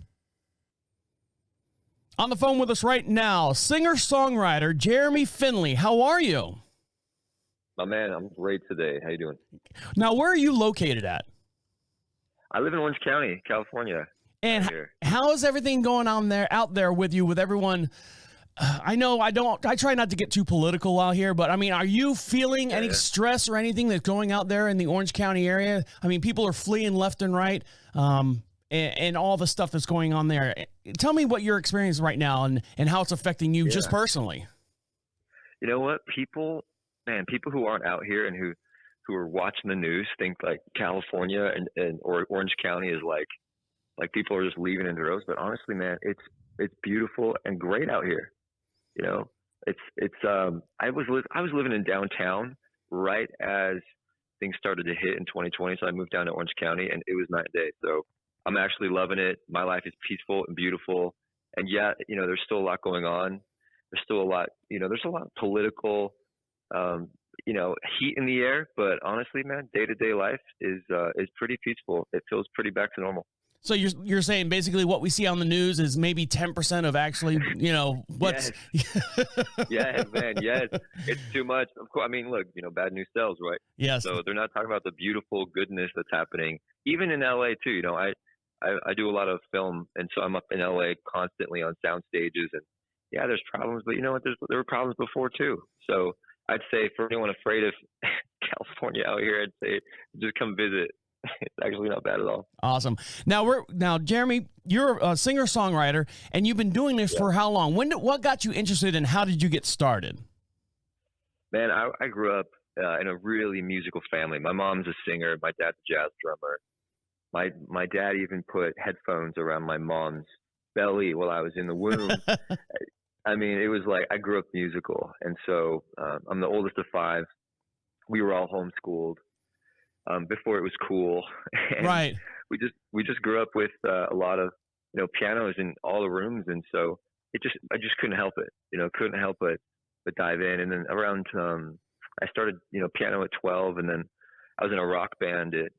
On the phone with us right now, singer-songwriter Jeremy Finlay. How are you? My man, I'm great today. How you doing? Now, where are you located at? I live in Orange County, California. And how is everything going on there, out there with you, with everyone? I know I try not to get too political out here, but I mean, are you feeling any stress or anything that's going out there in the Orange County area? I mean, people are fleeing left and right, and all the stuff that's going on there. Tell me what you're experiencing right now and how it's affecting you just personally. You know what? People who aren't out here and who are watching the news think like California or Orange County is like people are just leaving in droves. But honestly, man, it's beautiful and great out here. You know, I was living in downtown right as things started to hit in 2020. So I moved down to Orange County and it was night and day. So I'm actually loving it. My life is peaceful and beautiful. And yet, you know, there's still a lot going on. There's still a lot, you know, there's a lot of political, you know, heat in the air, but honestly, man, day-to-day life is pretty peaceful. It feels pretty back to normal. So you're saying basically what we see on the news is maybe 10% of actually, you know, what's. Yes, man. Yes. It's too much. Of course. I mean, look, you know, bad news sells, right? Yes. So they're not talking about the beautiful goodness that's happening, even in LA too. You know, I do a lot of film, and so I'm up in LA constantly on sound stages, and yeah, there's problems, but you know what? There were problems before too. So I'd say for anyone afraid of California out here, I'd say just come visit. It's actually not bad at all. Awesome. Now, Jeremy, you're a singer-songwriter, and you've been doing this for how long? What got you interested, and how did you get started? Man, I grew up in a really musical family. My mom's a singer. My dad's a jazz drummer. My dad even put headphones around my mom's belly while I was in the womb. I mean, it was like I grew up musical, and so I'm the oldest of 5. We were all homeschooled before it was cool. And right. We just grew up with a lot of, you know, pianos in all the rooms, and so I just couldn't help it. You know, couldn't help but dive in. And then around I started, you know, piano at 12, and then I was in a rock band at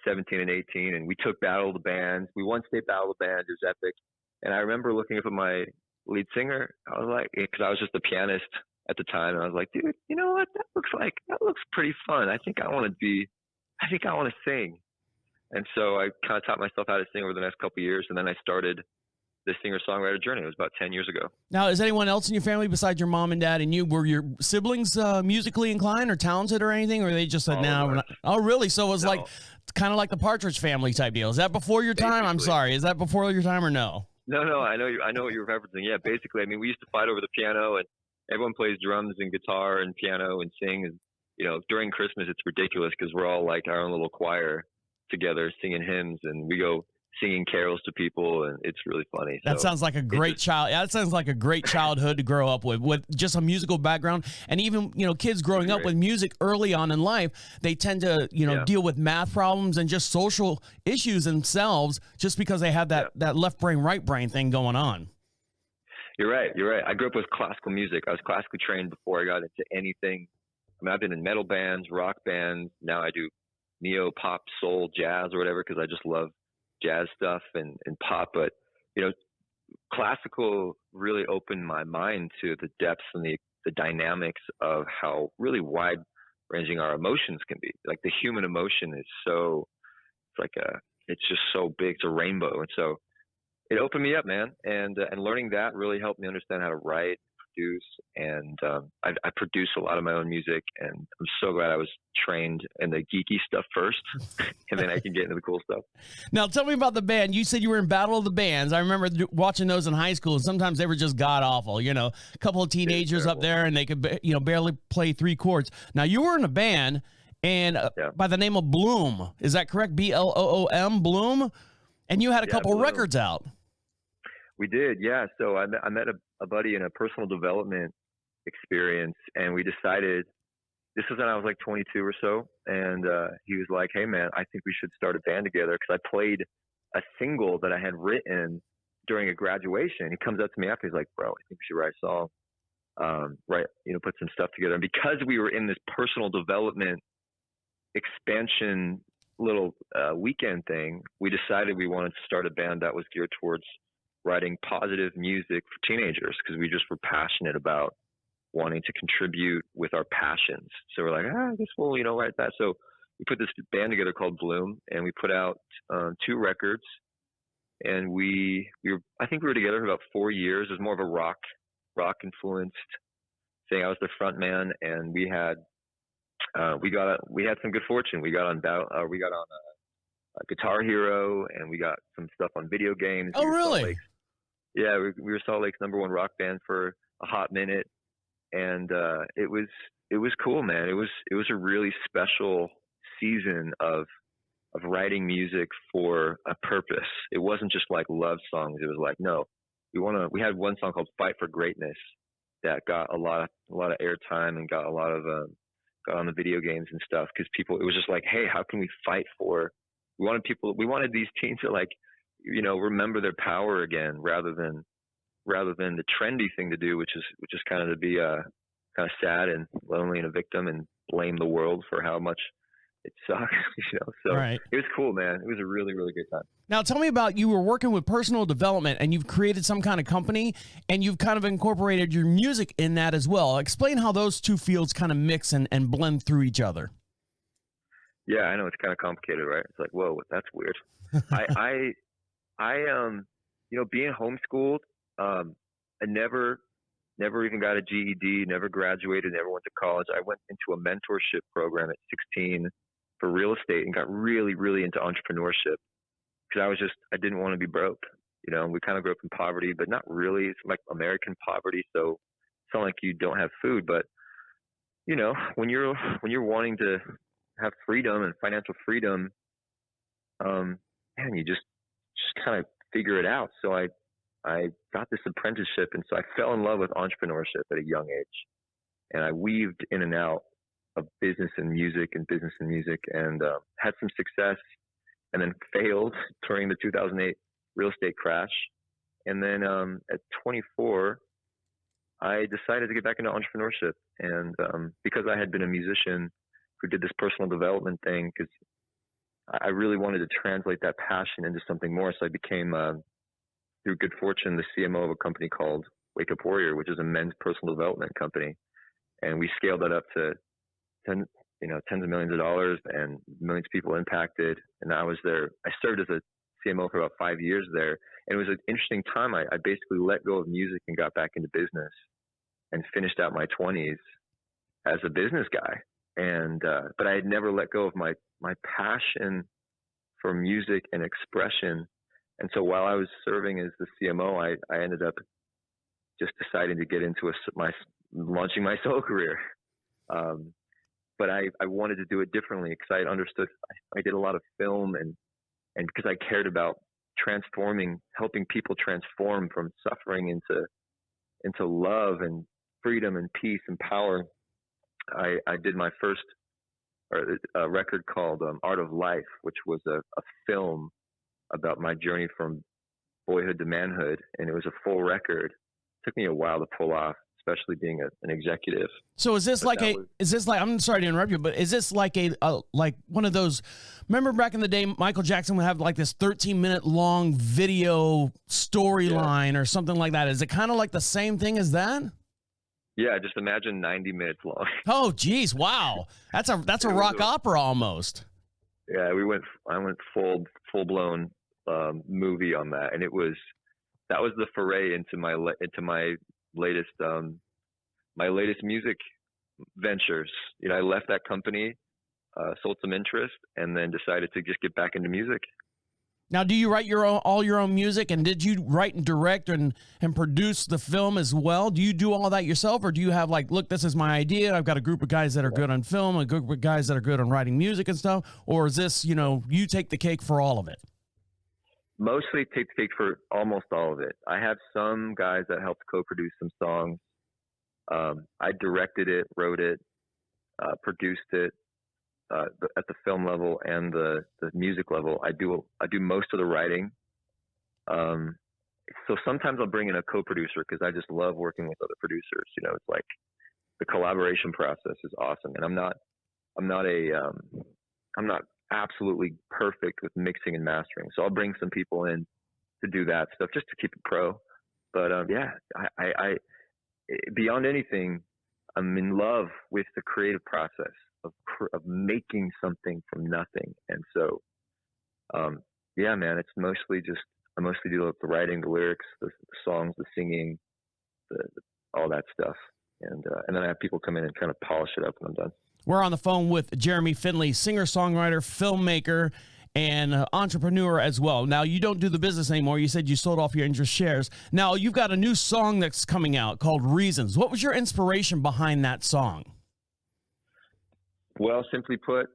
17 and 18, and we took Battle of the Bands. We won state Battle of the Bands. It was epic. And I remember looking up at my lead singer. I was like, because I was just a pianist at the time, and I was like, dude, you know what? That looks pretty fun. I think I want to sing. And so I kind of taught myself how to sing over the next couple of years, and then I started this singer-songwriter journey. It was about 10 years ago. Now, is anyone else in your family besides your mom and dad and you, were your siblings musically inclined or talented or anything, or they just said, no, we're not? Oh, really? So it was like kind of like the Partridge Family type deal. Is that before your time? I'm sorry. Is that before your time or no? No, I know what you're referencing. Yeah, basically, I mean, we used to fight over the piano, and everyone plays drums and guitar and piano and sing. And, you know, during Christmas, it's ridiculous because we're all like our own little choir together singing hymns, and we go singing carols to people, and it's really funny. That sounds like a great that sounds like a great childhood to grow up with just a musical background. And even, you know, kids growing up with music early on in life, they tend to, you know, deal with math problems and just social issues themselves just because they have that left brain, right brain thing going on. You're right. I grew up with classical music. I was classically trained before I got into anything. I mean, I've been in metal bands, rock bands. Now I do neo pop, soul, jazz, or whatever, because I just love jazz stuff and pop. But, you know, classical really opened my mind to the depths and the dynamics of how really wide ranging our emotions can be. Like the human emotion is it's just so big. It's a rainbow. And so it opened me up, man. And learning that really helped me understand how to write, produce, and I produce a lot of my own music, and I'm so glad I was trained in the geeky stuff first, and then I can get into the cool stuff. Now, tell me about the band. You said you were in Battle of the Bands. I remember watching those in high school. Sometimes they were just god awful. You know, a couple of teenagers up there, and they could, you know, barely play 3 chords. Now, you were in a band, and by the name of Bloom. Is that correct? Bloom, Bloom, and you had a couple records out. We did, yeah. So I met a buddy in a personal development experience, and we decided, this was when I was like 22 or so, and he was like, hey man, I think we should start a band together, because I played a single that I had written during a graduation. He comes up to me after, he's like, bro, I think we should write a song, put some stuff together. And because we were in this personal development expansion little weekend thing, we decided we wanted to start a band that was geared towards writing positive music for teenagers, because we just were passionate about wanting to contribute with our passions. So we're like, I guess we'll, write that. So we put this band together called Bloom, and we put out 2 records, and I think we were together for about 4 years. It was more of a rock influenced thing. I was the front man, and we had some good fortune. We got on Guitar Hero, and we got some stuff on video games. Oh, really? Yeah, we were Salt Lake's #1 rock band for a hot minute, and it was cool, man. It was a really special season of writing music for a purpose. It wasn't just like love songs. It was like, no, we had one song called "Fight for Greatness" that got a lot of airtime and got got on the video games and stuff, because it was just like, hey, how can we fight for? We wanted these teens to remember their power again, rather than the trendy thing to do, which is kind of to be kind of sad and lonely and a victim and blame the world for how much it sucks. So It was cool, man. It was a really, really good time. Now tell me about, you were working with personal development, and you've created some kind of company, and you've kind of incorporated your music in that as well. Explain how those two fields kind of mix and blend through each other. Yeah, I know, it's kind of complicated, right? It's like, whoa, that's weird. Being homeschooled, I never even got a GED, never graduated, never went to college. I went into a mentorship program at 16 for real estate and got really, really into entrepreneurship, because I didn't want to be broke. We kind of grew up in poverty, but not really. It's like American poverty, so it's not like you don't have food, but when you're wanting to have freedom and financial freedom, you just kind of figure it out. So I got this apprenticeship, and so I fell in love with entrepreneurship at a young age, and I weaved in and out of business and music, and had some success, and then failed during the 2008 real estate crash. And then at 24, I decided to get back into entrepreneurship, and because I had been a musician who did this personal development thing, because I really wanted to translate that passion into something more. So I became, through good fortune, the CMO of a company called Wake Up Warrior, which is a men's personal development company. and we scaled that up to tens of millions of dollars and millions of people impacted. And I was there. I served as a CMO for about 5 years there, and it was an interesting time. I basically let go of music and got back into business, and finished out my 20s as a business guy. And but I had never let go of my passion for music and expression. And so while I was serving as the CMO, I ended up just deciding to get into launching my solo career. But I wanted to do it differently because I understood. I did a lot of film and because I cared about helping people transform from suffering into love and freedom and peace and power. I did my first record called Art of Life, which was a film about my journey from boyhood to manhood, and it was a full record. It took me a while to pull off, especially being an executive. So is this I'm sorry to interrupt you, but is this like like one of those, remember back in the day, Michael Jackson would have like this 13-minute long video storyline or something like that. Is it kind of like the same thing as that? Yeah, just imagine 90 minutes long. Oh, geez, wow, that's a rock opera almost. Yeah, I went full blown movie on that, and that was the foray into my latest music ventures. I left that company, sold some interest, and then decided to just get back into music. Now, do you write all your own music, and did you write and direct and produce the film as well? Do you do all that yourself, or do you have like, look, this is my idea, I've got a group of guys that are good on film, a group of guys that are good on writing music and stuff, or is this, you take the cake for all of it? Mostly take the cake for almost all of it. I have some guys that helped co-produce some songs. I directed it, wrote it, produced it. At the film level and the music level, I do most of the writing. So sometimes I'll bring in a co-producer because I just love working with other producers. It's like the collaboration process is awesome, and I'm not absolutely perfect with mixing and mastering. So I'll bring some people in to do that stuff just to keep it pro. But I beyond anything, I'm in love with the creative process of making something from nothing. And so, man, it's mostly I mostly do the writing, the lyrics, the songs, the singing, all that stuff. And then I have people come in and kind of polish it up when I'm done. We're on the phone with Jeremy Finlay, singer, songwriter, filmmaker, and entrepreneur as well. Now, you don't do the business anymore. You said you sold off your interest shares. Now, you've got a new song that's coming out called Reasons. What was your inspiration behind that song? Well, simply put,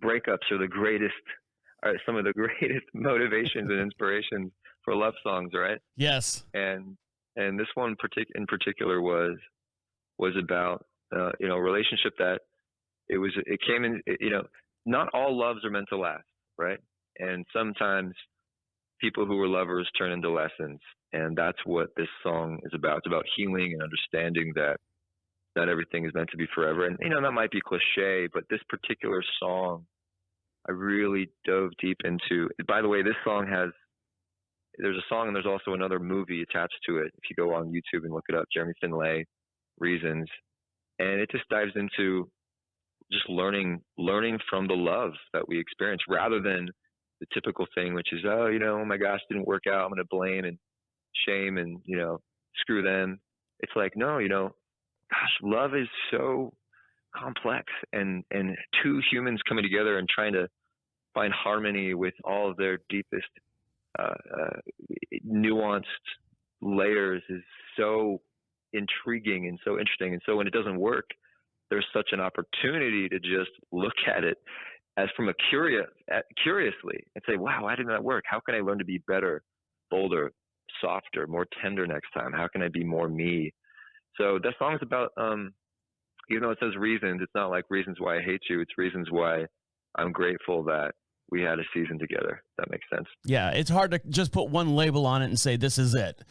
breakups are some of the greatest motivations and inspirations for love songs, right? Yes. And this one in particular was about a relationship that it came in. Not all loves are meant to last, right? And sometimes people who were lovers turn into lessons, and that's what this song is about. It's about healing and understanding that not everything is meant to be forever. And, that might be cliche, but this particular song, I really dove deep into. By the way, this song there's a song and there's also another movie attached to it. If you go on YouTube and look it up, Jeremy Finlay, Reasons. And it just dives into just learning from the love that we experience rather than the typical thing, which is, oh my gosh, didn't work out, I'm going to blame and shame and, screw them. It's like, no, gosh, love is so complex, and two humans coming together and trying to find harmony with all of their deepest nuanced layers is so intriguing and so interesting. And so when it doesn't work, there's such an opportunity to just look at it as from curiously and say, wow, why didn't that work? How can I learn to be better, bolder, softer, more tender next time? How can I be more me? So that song's about, even though it says reasons, it's not like reasons why I hate you. It's reasons why I'm grateful that we had a season together. That makes sense. Yeah, it's hard to just put one label on it and say, this is it.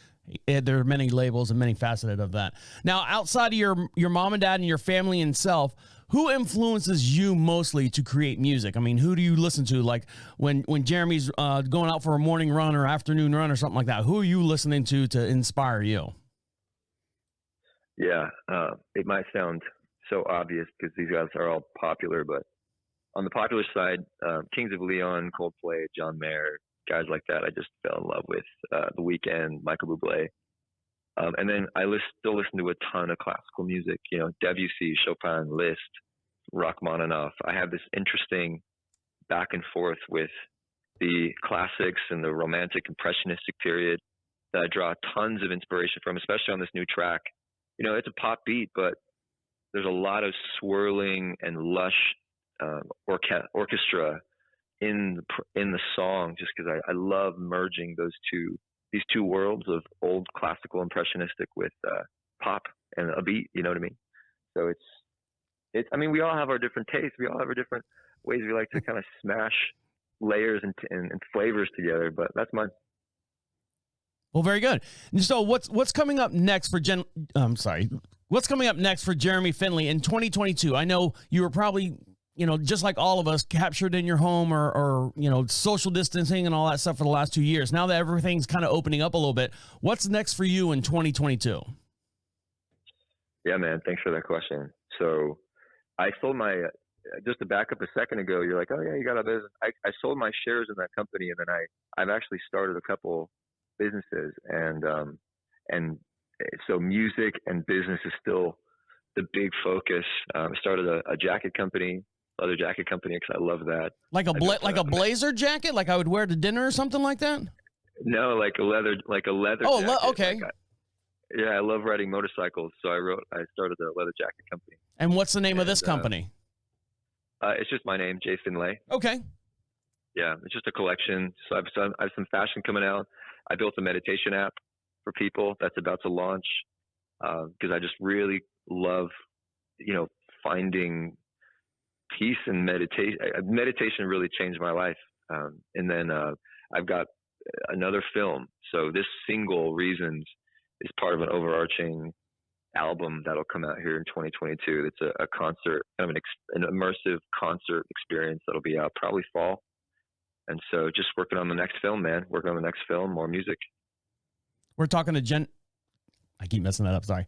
There are many labels and many faceted of that. Now, outside of your mom and dad and your family and self, who influences you mostly to create music? I mean, who do you listen to? Like when Jeremy's going out for a morning run or afternoon run or something like that, who are you listening to inspire you? Yeah, it might sound so obvious because these guys are all popular, but on the popular side, Kings of Leon, Coldplay, John Mayer, guys like that, I just fell in love with. The Weeknd, Michael Bublé. And then I still listen to a ton of classical music, you know, Debussy, Chopin, Liszt, Rachmaninoff. I have this interesting back and forth with the classics and the romantic impressionistic period that I draw tons of inspiration from, especially on this new track. You know, it's a pop beat, but there's a lot of swirling and lush orchestra in the song, just because I love merging these two worlds of old classical impressionistic with pop and a beat. You know what I mean? So it's. I mean, we all have our different tastes. We all have our different ways we like to kind of smash layers and flavors together. But that's mine. Well, very good. And so what's coming up next for What's coming up next for Jeremy Finlay in 2022? I know you were probably, just like all of us, captured in your home or social distancing and all that stuff for the last 2 years. Now that everything's kind of opening up a little bit, what's next for you in 2022? Yeah, man. Thanks for that question. So I sold just to back up a second ago, you're like, oh yeah, you got a business. I sold my shares in that company, and then I've actually started a couple businesses, and so music and business is still the big focus. I started a jacket company, leather jacket company, because I love that. Like a blazer jacket, like I would wear to dinner or something like that. No, like a leather. Oh, jacket. Okay. Yeah, I love riding motorcycles, so I started a leather jacket company. And what's the name of this company? It's just my name, Jay Finlay. Okay. Yeah, it's just a collection. So I have some fashion coming out. I built a meditation app for people that's about to launch, because I just really love, finding peace and meditation. Meditation really changed my life. And then I've got another film. So this single, Reasons, is part of an overarching album that'll come out here in 2022. It's a concert, kind of an immersive concert experience that'll be out probably fall. And so just working on the next film, man. Working on the next film, more music. We're talking to I keep messing that up, sorry.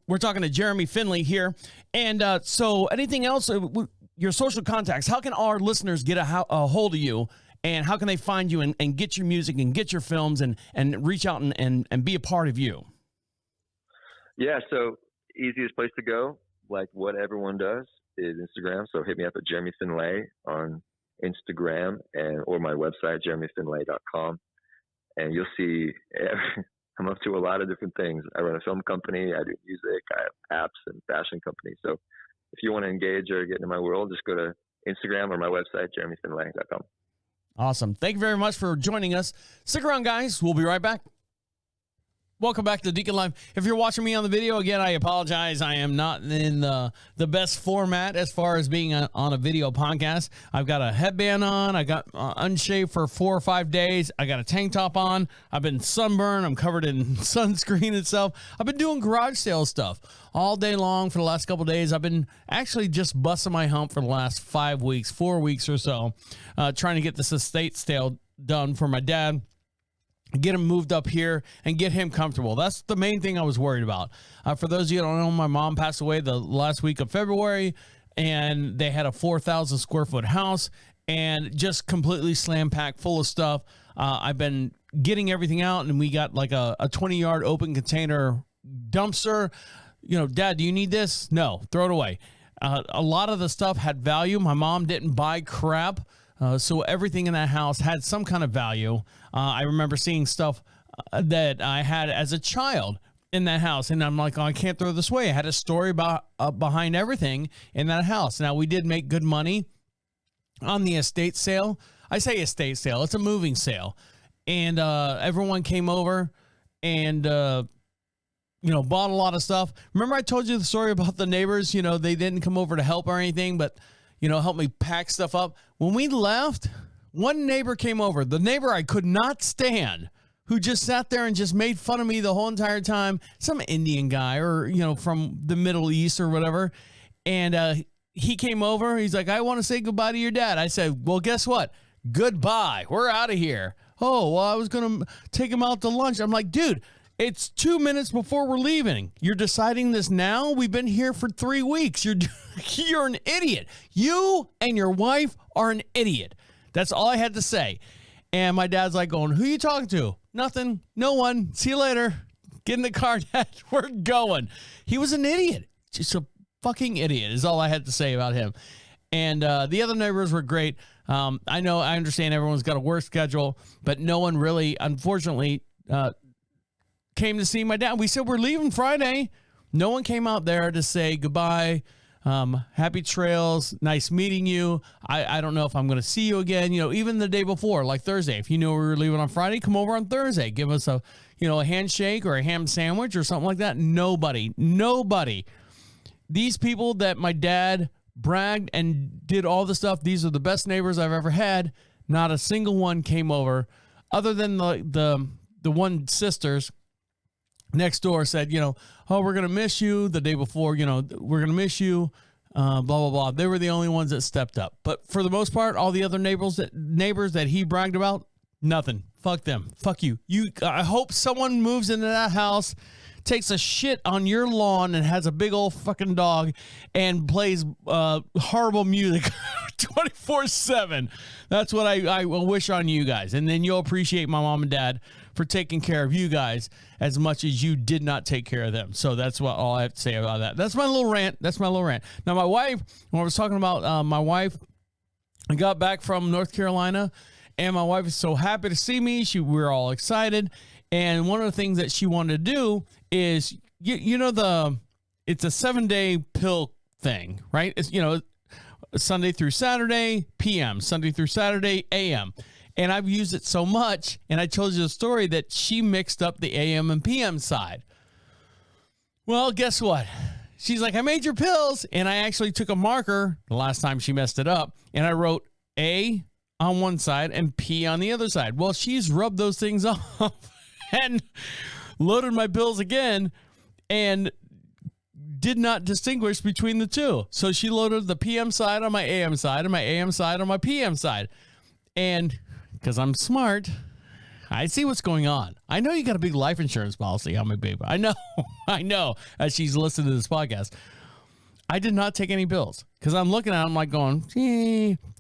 We're talking to Jeremy Finlay here. And so anything else, your social contacts, how can our listeners get a hold of you, and how can they find you and get your music and get your films and reach out and be a part of you? Yeah, so easiest place to go, like what everyone does, is Instagram. So hit me up at Jeremy Finlay on Instagram or my website, jeremyfinlay.com. And you'll see I'm up to a lot of different things. I run a film company, I do music, I have apps and fashion companies. So if you want to engage or get into my world, just go to Instagram or my website, jeremyfinlay.com. Awesome. Thank you very much for joining us. Stick around, guys. We'll be right back. Welcome back to DeaconLive. If you're watching me on the video, again, I apologize. I am not in the best format as far as being on a video podcast. I've got a headband on. I got unshaved for 4 or 5 days. I got a tank top on. I've been sunburned. I'm covered in sunscreen and stuff. I've been doing garage sale stuff all day long for the last couple of days. I've been actually just busting my hump for the last 4 weeks or so, trying to get this estate sale done for my dad, get him moved up here and get him comfortable. That's the main thing I was worried about. For those of you who don't know, my mom passed away the last week of February, and they had a 4,000 square foot house and just completely slam packed full of stuff. I've been getting everything out, and we got like a 20-yard open container dumpster. Dad, do you need this? No, throw it away. A lot of the stuff had value. My mom didn't buy crap. So everything in that house had some kind of value. I remember seeing stuff that I had as a child in that house, and I'm like, oh, I can't throw this away. I had a story about behind everything in that house. Now, we did make good money on the estate sale. I say estate sale. It's a moving sale. And everyone came over and, bought a lot of stuff. Remember I told you the story about the neighbors? They didn't come over to help or anything, but help me pack stuff up. When we left, one neighbor came over, the neighbor I could not stand, who just sat there and just made fun of me the whole entire time. Some Indian guy or, from the Middle East or whatever. And he came over. He's like, I want to say goodbye to your dad. I said, well, guess what? Goodbye. We're out of here. Oh, well, I was going to take him out to lunch. I'm like, dude, It's 2 minutes before we're leaving. You're deciding this now? We've been here for 3 weeks. You're an idiot. You and your wife are an idiot. That's all I had to say. And my dad's like going, who are you talking to? Nothing. No one. See you later. Get in the car, Dad. We're going. He was an idiot. Just a fucking idiot is all I had to say about him. And the other neighbors were great. I understand everyone's got a work schedule, but no one really, unfortunately, came to see my dad. We said we're leaving Friday. No one came out there to say goodbye. Happy trails. Nice meeting you. I don't know if I'm going to see you again. Even the day before, like Thursday, if you knew we were leaving on Friday, come over on Thursday. Give us a handshake or a ham sandwich or something like that. Nobody. These people that my dad bragged and did all the stuff, these are the best neighbors I've ever had. Not a single one came over, other than the one sisters next door said, oh, we're going to miss you the day before, we're going to miss you, blah, blah, blah. They were the only ones that stepped up. But for the most part, all the other neighbors that he bragged about, nothing. Fuck them. Fuck you. I hope someone moves into that house, takes a shit on your lawn and has a big old fucking dog and plays horrible music 24/7. That's what I will wish on you guys. And then you'll appreciate my mom and dad for taking care of you guys as much as you did not take care of them. So that's all I have to say about that. That's my little rant. Now, my wife, when I was talking about my wife, I got back from North Carolina, and my wife is so happy to see me. We're all excited. And one of the things that she wanted to do is, it's a 7-day pill thing, right? It's, Sunday through Saturday, PM, Sunday through Saturday, AM. And I've used it so much, and I told you the story that she mixed up the AM and PM side. Well, guess what? She's like, I made your pills, and I actually took a marker the last time she messed it up, and I wrote A on one side and P on the other side. Well, she's rubbed those things off and loaded my pills again and did not distinguish between the two. So she loaded the PM side on my AM side and my AM side on my PM side. And because I'm smart, I see what's going on. I know you got a big life insurance policy on me, baby. I know, as she's listening to this podcast. I did not take any pills because I'm looking at them like going,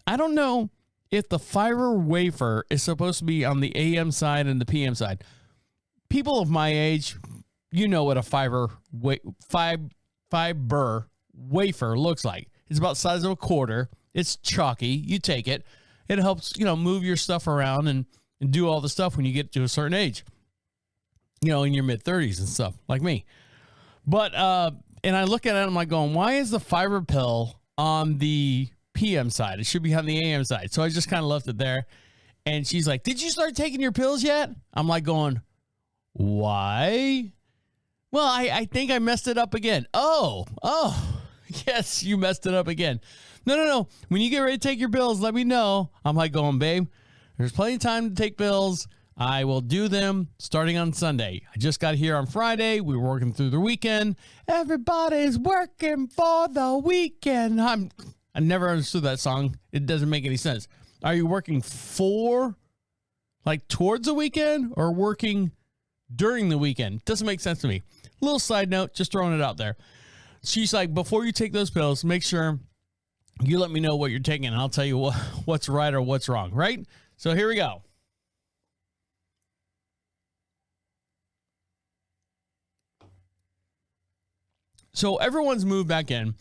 I don't know if the fiber wafer is supposed to be on the AM side and the PM side. People of my age, you know what a fiber wafer looks like. It's about the size of a quarter. It's chalky. You take it. It helps, move your stuff around and do all the stuff when you get to a certain age, in your mid-30s and stuff like me. But, and I look at it, I'm like going, why is the fiber pill on the PM side? It should be on the AM side. So I just kind of left it there. And she's like, did you start taking your pills yet? I'm like going, why? Well, I think I messed it up again. Oh, yes, you messed it up again. No. When you get ready to take your pills, let me know. I'm like going, babe, there's plenty of time to take pills. I will do them starting on Sunday. I just got here on Friday. We were working through the weekend. Everybody's working for the weekend. I never understood that song. It doesn't make any sense. Are you working towards the weekend or working during the weekend? Doesn't make sense to me. Little side note, just throwing it out there. She's like, before you take those pills, make sure you let me know what you're taking, and I'll tell you what's right or what's wrong, right? So here we go. So everyone's moved back in.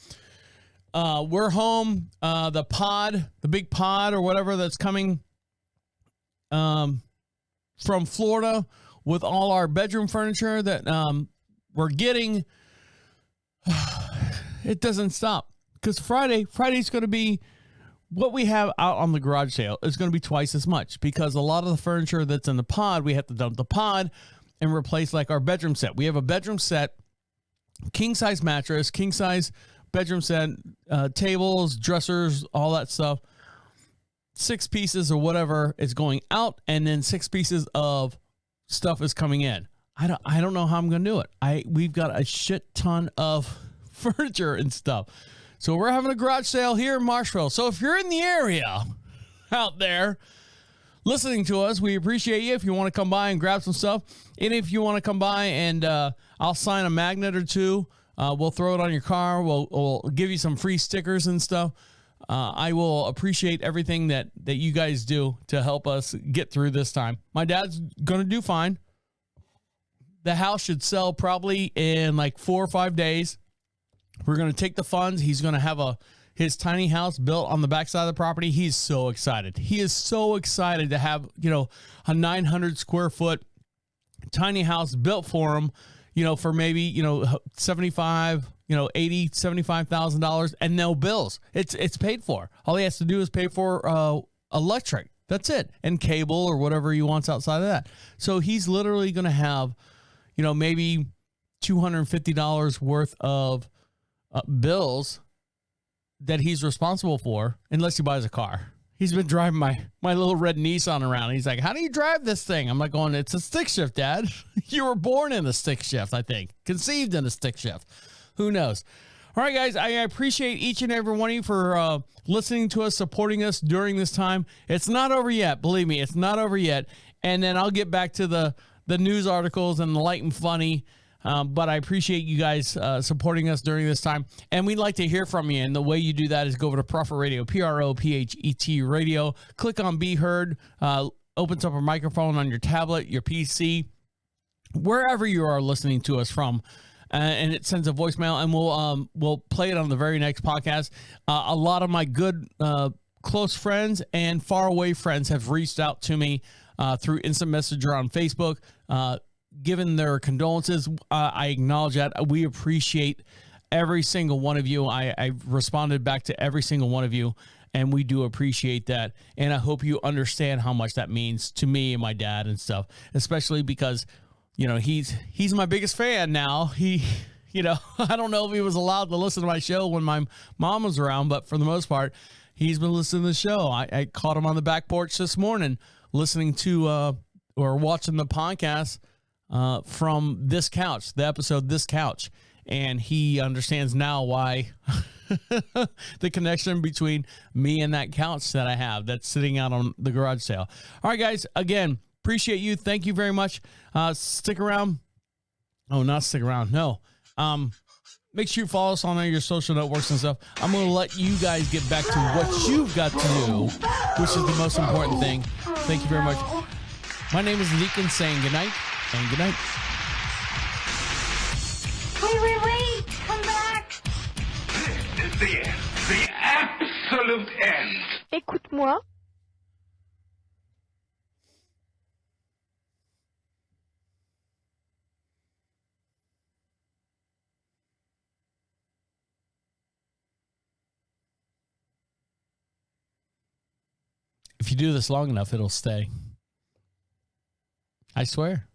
We're home. The big pod or whatever that's coming from Florida with all our bedroom furniture that we're getting, it doesn't stop. Because Friday's going to be what we have out on the garage sale is going to be twice as much, because a lot of the furniture that's in the pod, we have to dump the pod and replace like our bedroom set. We have a bedroom set, king size mattress, king size bedroom set, tables, dressers, all that stuff. 6 pieces or whatever is going out, and then 6 pieces of stuff is coming in. I don't know how I'm going to do it. We've got a shit ton of furniture and stuff. So we're having a garage sale here in Marshville. So if you're in the area out there, listening to us. We appreciate you. If you want to come by and grab some stuff, and if you want to come by and I'll sign a magnet or two, we'll throw it on your car. We'll give you some free stickers and stuff. I will appreciate everything that you guys do to help us get through this time. My dad's going to do fine. The house should sell probably in like 4 or 5 days. We're going to take the funds. He's going to have his tiny house built on the backside of the property. He's so excited. He is so excited to have, a 900 square foot tiny house built for him, for maybe, 75, $75,000 and no bills. It's paid for. All he has to do is pay for electric. That's it. And cable or whatever he wants outside of that. So he's literally going to have, maybe $250 worth of bills that he's responsible for, unless he buys a car. He's been driving my little red Nissan around. He's like, how do you drive this thing? I'm like going, it's a stick shift, Dad. You were born in a stick shift, I think. Conceived in a stick shift. Who knows? All right, guys, I appreciate each and every one of you for listening to us, supporting us during this time. It's not over yet. Believe me, it's not over yet. And then I'll get back to the news articles and the light and funny. But I appreciate you guys supporting us during this time. And we'd like to hear from you. And the way you do that is go over to Prophet Radio, PROPHET Radio. Click on Be Heard. Opens up a microphone on your tablet, your PC, wherever you are listening to us from. And it sends a voicemail, and we'll play it on the very next podcast. A lot of my good close friends and faraway friends have reached out to me through Instant Messenger on Facebook, given their condolences. I acknowledge that. We appreciate every single one of you. I responded back to every single one of you, and we do appreciate that. And I hope you understand how much that means to me and my dad and stuff, especially because, he's my biggest fan now. He, I don't know if he was allowed to listen to my show when my mom was around, but for the most part, he's been listening to the show. I caught him on the back porch this morning listening to or watching the podcast from this couch, the episode This Couch, and he understands now why the connection between me and that couch that I have that's sitting out on the garage sale. All right, guys, again, appreciate you. Thank you very much. Stick around. Oh, not stick around. No. Make sure you follow us on all your social networks and stuff. I'm going to let you guys get back to what you've got to do, which is the most important thing. Thank you very much. My name is Deacon, saying goodnight and goodnight. Wait, come back. This is the end. The absolute end. Écoute-moi. If you do this long enough, it'll stay. I swear.